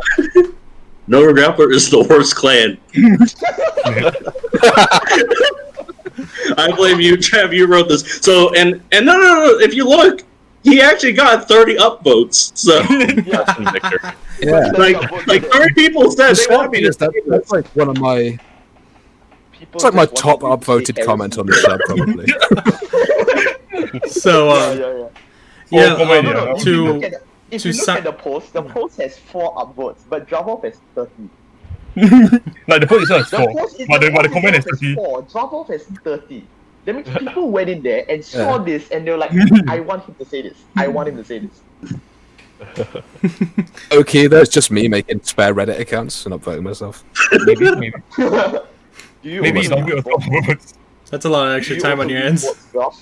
Speaker 5: No Grappler is the worst clan. I blame you, Trav. You wrote this. So and no. If you look, he actually got 30 upvotes. So
Speaker 1: Yeah.
Speaker 4: Yeah.
Speaker 5: like 30 people said they want me to say
Speaker 4: That's
Speaker 5: this.
Speaker 4: like one of my.
Speaker 1: People
Speaker 4: It's like my
Speaker 1: just
Speaker 4: top
Speaker 1: want you to
Speaker 4: upvoted
Speaker 1: say
Speaker 4: comment on the show, probably.
Speaker 2: So,
Speaker 1: Yeah.
Speaker 2: yeah,
Speaker 3: no,
Speaker 1: No, if you look at if
Speaker 2: to
Speaker 1: you look
Speaker 2: sa-
Speaker 1: at the post has 4 upvotes, but drop off has 30.
Speaker 3: Like the post itself is
Speaker 1: The
Speaker 3: 4.
Speaker 1: post is
Speaker 3: But the
Speaker 1: post
Speaker 3: comment is
Speaker 1: itself
Speaker 3: 30.
Speaker 1: 4. Drop off has 30. That means people went in there and saw this and they were like, I want him to say this. I want him to say this.
Speaker 4: Okay, that's just me making spare Reddit accounts and upvoting myself.
Speaker 3: Maybe
Speaker 1: Do you
Speaker 3: maybe
Speaker 1: open
Speaker 3: zombie or
Speaker 1: upvotes?
Speaker 3: something.
Speaker 2: that's a lot of extra
Speaker 1: Do you
Speaker 2: time on
Speaker 1: open
Speaker 2: your ends.
Speaker 1: upvotes, Josh?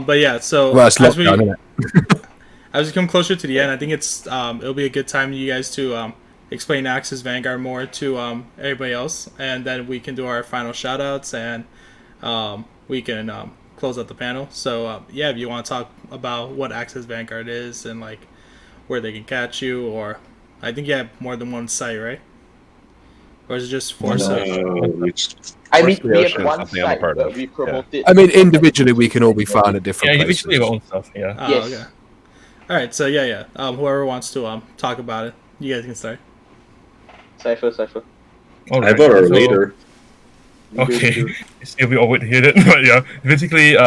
Speaker 2: But yeah, so
Speaker 4: Well, it's
Speaker 2: as we
Speaker 4: lockdown, isn't it?
Speaker 2: as we come closer to the end, I think it'll be a good time for you guys to explain Axis Vanguard more to everybody else, and then we can do our final shoutouts and we can close out the panel. So yeah, if you want to talk about what Axis Vanguard is and like where they can catch you, or I think you have more than one site, right? Or is it just 4 sites?
Speaker 1: I mean,
Speaker 6: Force
Speaker 1: we have
Speaker 6: Creation,
Speaker 1: one
Speaker 6: something I'm a
Speaker 1: site
Speaker 6: part
Speaker 1: where
Speaker 6: of.
Speaker 1: we promote it.
Speaker 4: I mean, individually, we can all be found at
Speaker 3: Yeah,
Speaker 4: different places.
Speaker 3: individually our own stuff, yeah.
Speaker 2: Oh,
Speaker 1: Yes.
Speaker 2: okay. All right, so yeah. Whoever wants to talk about it, you guys can start.
Speaker 1: Cypher.
Speaker 5: I
Speaker 3: Alright,
Speaker 5: vote our
Speaker 3: so-
Speaker 5: leader.
Speaker 3: Okay, it'll be awkward to hear that, but yeah, basically,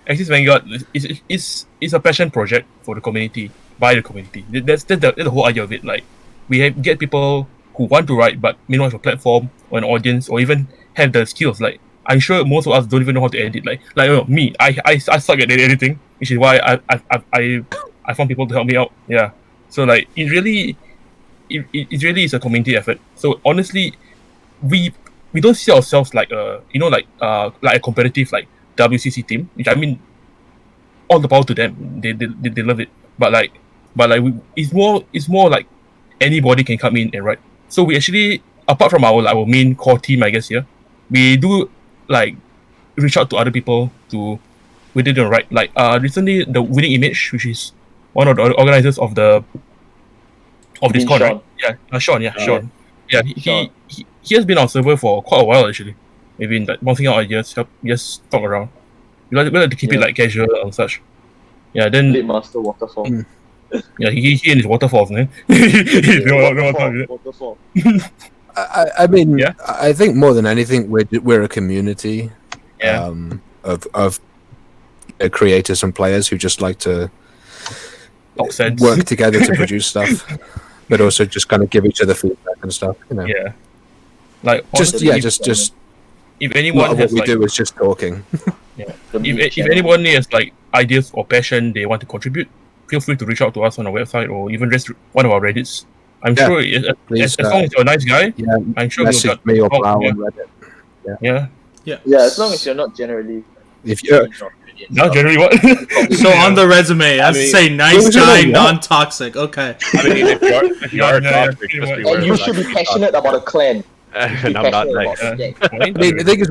Speaker 3: Axis Vanguard is a passion project for the community, by the community. That's the whole idea of it. Like, we get people who want to write but may not have a platform or an audience or even have the skills. Like, I'm sure most of us don't even know how to edit. Like me, I suck at editing, which is why I found people to help me out. Yeah, so like it really is a community effort. So honestly, we don't see ourselves like like a competitive like WCC team, which I mean, all the power to them. They love it. But it's more like anybody can come in and write. So we actually, apart from our main core team, I guess, we do like reach out to other people to we didn't write. Like recently, the Winning Image, which is one of the organizers of this con, right? Yeah, Sean. Yeah, Sean. Yeah, he has been on server for quite a while actually. We've been like bouncing out ideas, just talk around. We like to keep it like casual and such. Yeah, then
Speaker 1: Blade Master Waterfall.
Speaker 3: yeah, he and his waterfalls, man.
Speaker 1: Waterfall.
Speaker 4: I mean,
Speaker 3: Yeah.
Speaker 4: I think more than anything, we're a community
Speaker 3: Yeah.
Speaker 4: of creators and players who just like to
Speaker 3: Talk sense.
Speaker 4: work together to produce stuff, but also just kind of give each other feedback and stuff. You know,
Speaker 3: Yeah. Like
Speaker 4: just
Speaker 3: honestly,
Speaker 4: just
Speaker 3: if anyone
Speaker 4: what
Speaker 3: has
Speaker 4: we
Speaker 3: like,
Speaker 4: do is just talking.
Speaker 3: if anyone has like ideas or passion they want to contribute, feel free to reach out to us on our website or even just one of our Reddits. I'm
Speaker 4: Yeah,
Speaker 3: sure
Speaker 4: please,
Speaker 3: as long as you're a nice guy,
Speaker 4: Yeah,
Speaker 3: I'm sure we'll
Speaker 4: message
Speaker 3: get
Speaker 4: me or
Speaker 3: oh,
Speaker 4: Blau
Speaker 3: yeah.
Speaker 4: on Reddit.
Speaker 3: Yeah.
Speaker 1: Yeah, as long as you're not generally.
Speaker 4: If you're
Speaker 3: Not generally what?
Speaker 2: So on the resume, I have to
Speaker 6: mean-
Speaker 2: say nice
Speaker 4: Those are
Speaker 2: guy,
Speaker 4: the-
Speaker 2: non-toxic. Okay.
Speaker 6: I mean, if you are
Speaker 3: Yeah,
Speaker 6: toxic,
Speaker 3: yeah,
Speaker 6: just
Speaker 3: yeah.
Speaker 6: beware
Speaker 1: And you
Speaker 6: of
Speaker 1: should be
Speaker 6: that.
Speaker 1: passionate about a clan.
Speaker 6: And I'm not nice.
Speaker 3: Yeah.
Speaker 1: Yeah.
Speaker 4: I mean, the thing is,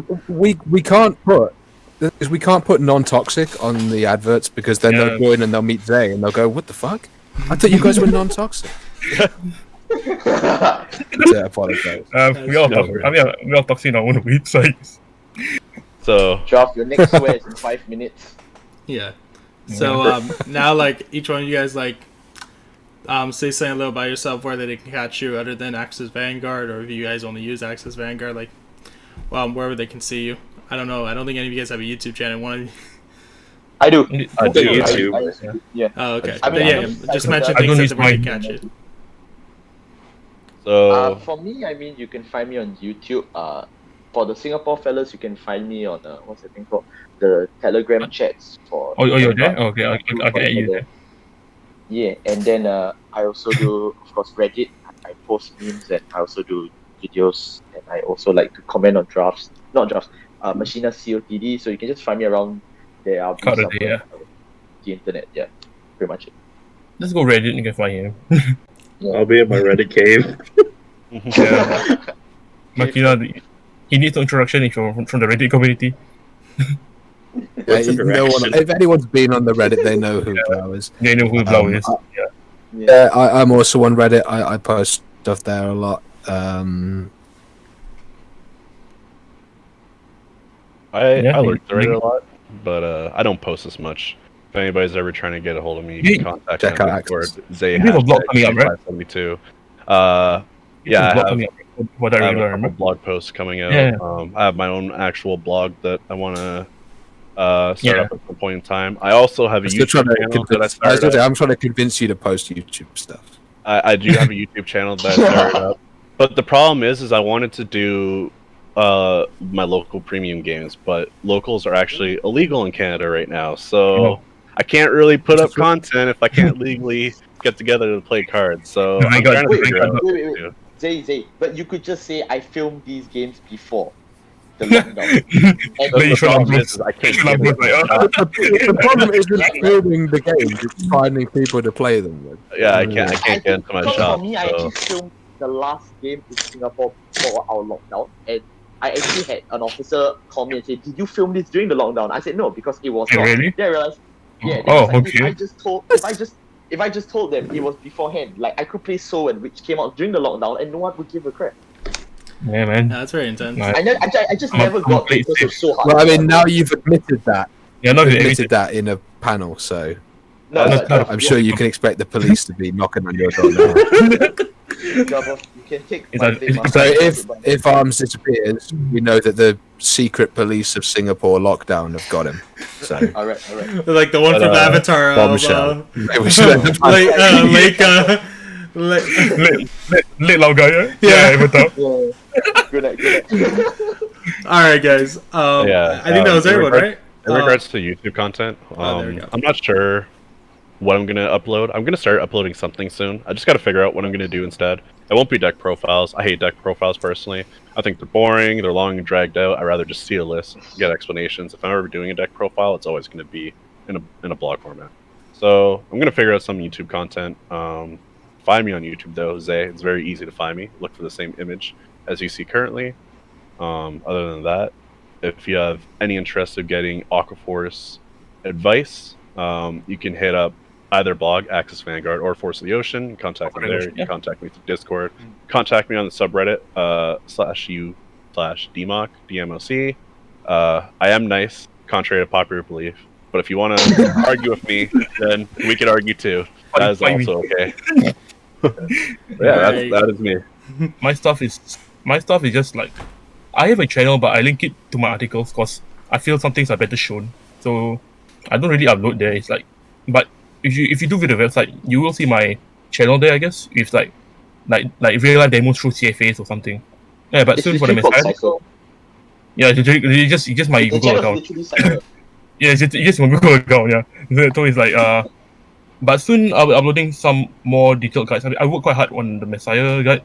Speaker 4: we can't put non-toxic on the adverts because then they'll
Speaker 3: Yeah.
Speaker 4: join and they'll meet Zay and they'll go, "What the fuck? I thought you guys were non-toxic." I apologize.
Speaker 3: We all toxic in our own weeds, I guess.
Speaker 6: So
Speaker 1: Drop your next swear is in 5 minutes.
Speaker 2: Yeah. So now, like each one of you guys, like say something a little about yourself, where they can catch you, other than Axis Vanguard, or if you guys only use Axis Vanguard, like wherever they can see you. I don't know. I don't think any of you guys have a YouTube channel. One of you.
Speaker 1: I do.
Speaker 5: I do YouTube.
Speaker 1: Yeah.
Speaker 2: Oh, okay.
Speaker 1: I mean,
Speaker 2: But
Speaker 1: I
Speaker 2: yeah,
Speaker 1: don't-
Speaker 2: just
Speaker 1: I
Speaker 2: mention
Speaker 3: don't
Speaker 2: things
Speaker 3: use
Speaker 2: that where they
Speaker 3: mine.
Speaker 2: can catch you.
Speaker 6: so
Speaker 1: For me, I mean, you can find me on YouTube. For the Singapore fellas, you can find me on what's the thing called? The Telegram chats for.
Speaker 3: Oh, you're there? Okay, I'll get at you there.
Speaker 1: Yeah, and then I also do, of course, Reddit. I post memes and I also do videos, and I also like to comment on drafts, not drafts, Machina COTD. So you can just find me around there. I'll be
Speaker 3: Card of
Speaker 1: somewhere on the internet. Yeah, pretty much it.
Speaker 3: Let's go Reddit and you can find him.
Speaker 5: I'll be in my Reddit cave.
Speaker 3: Yeah. Machina, he needs no introduction from the Reddit community.
Speaker 5: What's the direction?
Speaker 4: If anyone's been on the Reddit, they know who Blau is.
Speaker 3: They know who Blau is.
Speaker 4: Yeah, I'm also on Reddit. I post stuff there a lot.
Speaker 6: I lurk through it a lot, but I don't post as much. If anybody's ever trying to get a hold of me, you can contact me on Discord.
Speaker 3: You have a blog coming up, right?
Speaker 6: 572. Yeah, I have a couple blog posts coming out.
Speaker 3: Yeah.
Speaker 6: I have my own actual blog that I want to start up at some point in time. I also have a YouTube channel that I started.
Speaker 4: I'm trying to convince you to post YouTube stuff.
Speaker 6: I do have a YouTube channel that I started up. But the problem is I wanted to do my local premium games, but locals are actually illegal in Canada right now, so I can't really put up content if I can't legally get together to play cards. So I'm trying to figure out what to do.
Speaker 1: Zay, but you could just say I filmed these games before the lockdown.
Speaker 6: The problem is I can't get
Speaker 4: The problem isn't building the games; it's finding people to play them with.
Speaker 6: Yeah, I can't get into my shop.
Speaker 1: For me, I actually filmed the last game in Singapore before our lockdown, and I actually had an officer call me and say, "Did you film this during the lockdown?" I said no, because it was not.
Speaker 3: Really?
Speaker 1: Then I realized,
Speaker 3: okay.
Speaker 1: If I just told them it was beforehand, like I could play Soen, which came out during the lockdown, and no one would give a crap.
Speaker 3: Yeah, man.
Speaker 2: That's very intense.
Speaker 1: I just never got it because it was so hard.
Speaker 4: Well, I mean, now you've admitted that.
Speaker 3: Yeah, not
Speaker 4: You've admitted that in a panel, so
Speaker 1: No,
Speaker 4: I'm sure you can expect the police to be knocking on your door now.
Speaker 1: You can take
Speaker 4: So if Arms disappears, we know that the secret police of Singapore lockdown have got him. So
Speaker 1: alright.
Speaker 2: Like the one from Avatar.
Speaker 4: bombshell.
Speaker 3: Lit Lao guy,
Speaker 2: Yeah.
Speaker 1: Good night.
Speaker 2: Alright, guys. I think that was everyone, right?
Speaker 6: In regards to YouTube content,
Speaker 2: there we go.
Speaker 6: I'm not sure what I'm gonna upload. I'm gonna start uploading something soon. I just gotta figure out what I'm gonna do instead. It won't be deck profiles. I hate deck profiles personally. I think they're boring, they're long and dragged out. I'd rather just see a list, get explanations. If I'm ever doing a deck profile, it's always gonna be in a blog format. So I'm gonna figure out some YouTube content. Find me on YouTube though, Jose. It's very easy to find me. Look for the same image as you see currently. Other than that, if you have any interest of getting Aquaforce advice, you can hit up either blog, Axis Vanguard, or Force of the Ocean. Contact me there. You can contact me through Discord. Contact me on the subreddit /u/DMOC, DMOC. I am nice, contrary to popular belief. But if you want to argue with me, then we can argue too. That is also okay. That is me.
Speaker 3: My stuff is just like, I have a channel, but I link it to my articles because I feel some things are better shown. So I don't really upload there. It's like, but if you do visit the website, you will see my channel there. I guess it's like real life demos through CFAs or something. Yeah, but soon for the Messiah. Yeah, it's just my Google account. Yeah, it's just my Google account. Yeah, so it's like but soon I'll be uploading some more detailed guides. I work quite hard on the Messiah guide.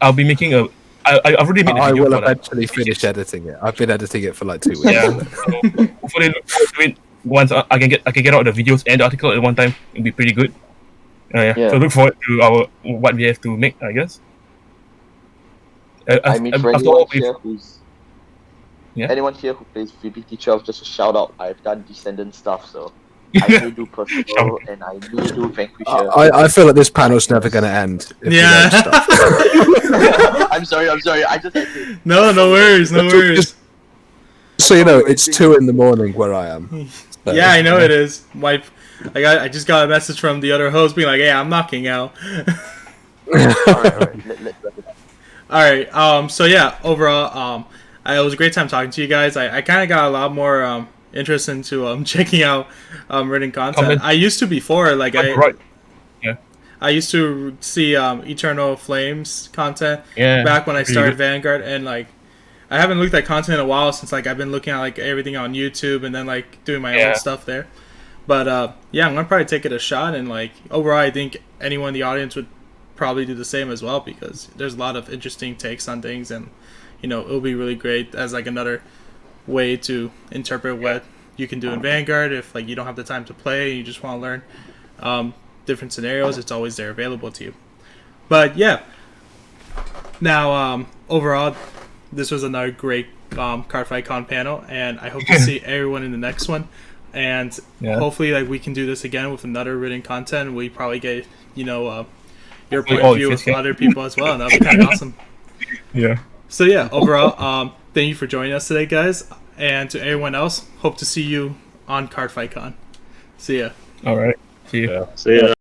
Speaker 3: I'll be making a. I've already made a video.
Speaker 4: I will eventually finish editing it. I've been editing it for like 2 weeks.
Speaker 3: Yeah. So hopefully look forward to it. Once I can get out the videos and the article at one time, it'll be pretty good. So look forward to what we have to make, I guess.
Speaker 1: I mean, for anyone here who plays VBT12, just a shout out. I've done Descendant stuff, so I may do Percival and I may do Vanquisher.
Speaker 4: I feel like this panel's never going to end. If we don't stop.
Speaker 1: I'm sorry. I just had to.
Speaker 2: No worries.
Speaker 4: Just so you know, it's 2 in the morning where I am. So.
Speaker 2: Yeah, I know it is. I just got a message from the other host being like, "Hey, I'm knocking out." Alright, so yeah, overall, it was a great time talking to you guys. I kind of got a lot more interest into checking out written content. I used to before, like I used to see Eternal Flames content back when I started Vanguard, and like I haven't looked at content in a while since like I've been looking at like everything on YouTube and then like doing my own stuff there. But I'm gonna probably take it a shot, and like overall, I think anyone in the audience would probably do the same as well, because there's a lot of interesting takes on things, and it'll be really great as like another way to interpret what you can do in Vanguard. If like you don't have the time to play and you just want to learn different scenarios, it's always there available to you. But yeah, now overall, this was another great Cardfight Con panel, and I hope to see everyone in the next one. And hopefully, like we can do this again with another written content. We probably get your point of view with other people as well, and that'll be kind of awesome.
Speaker 3: Yeah.
Speaker 2: So yeah, overall, thank you for joining us today, guys, and to everyone else, hope to see you on Cardfight Con. See ya.
Speaker 3: All right. See you.
Speaker 5: See ya.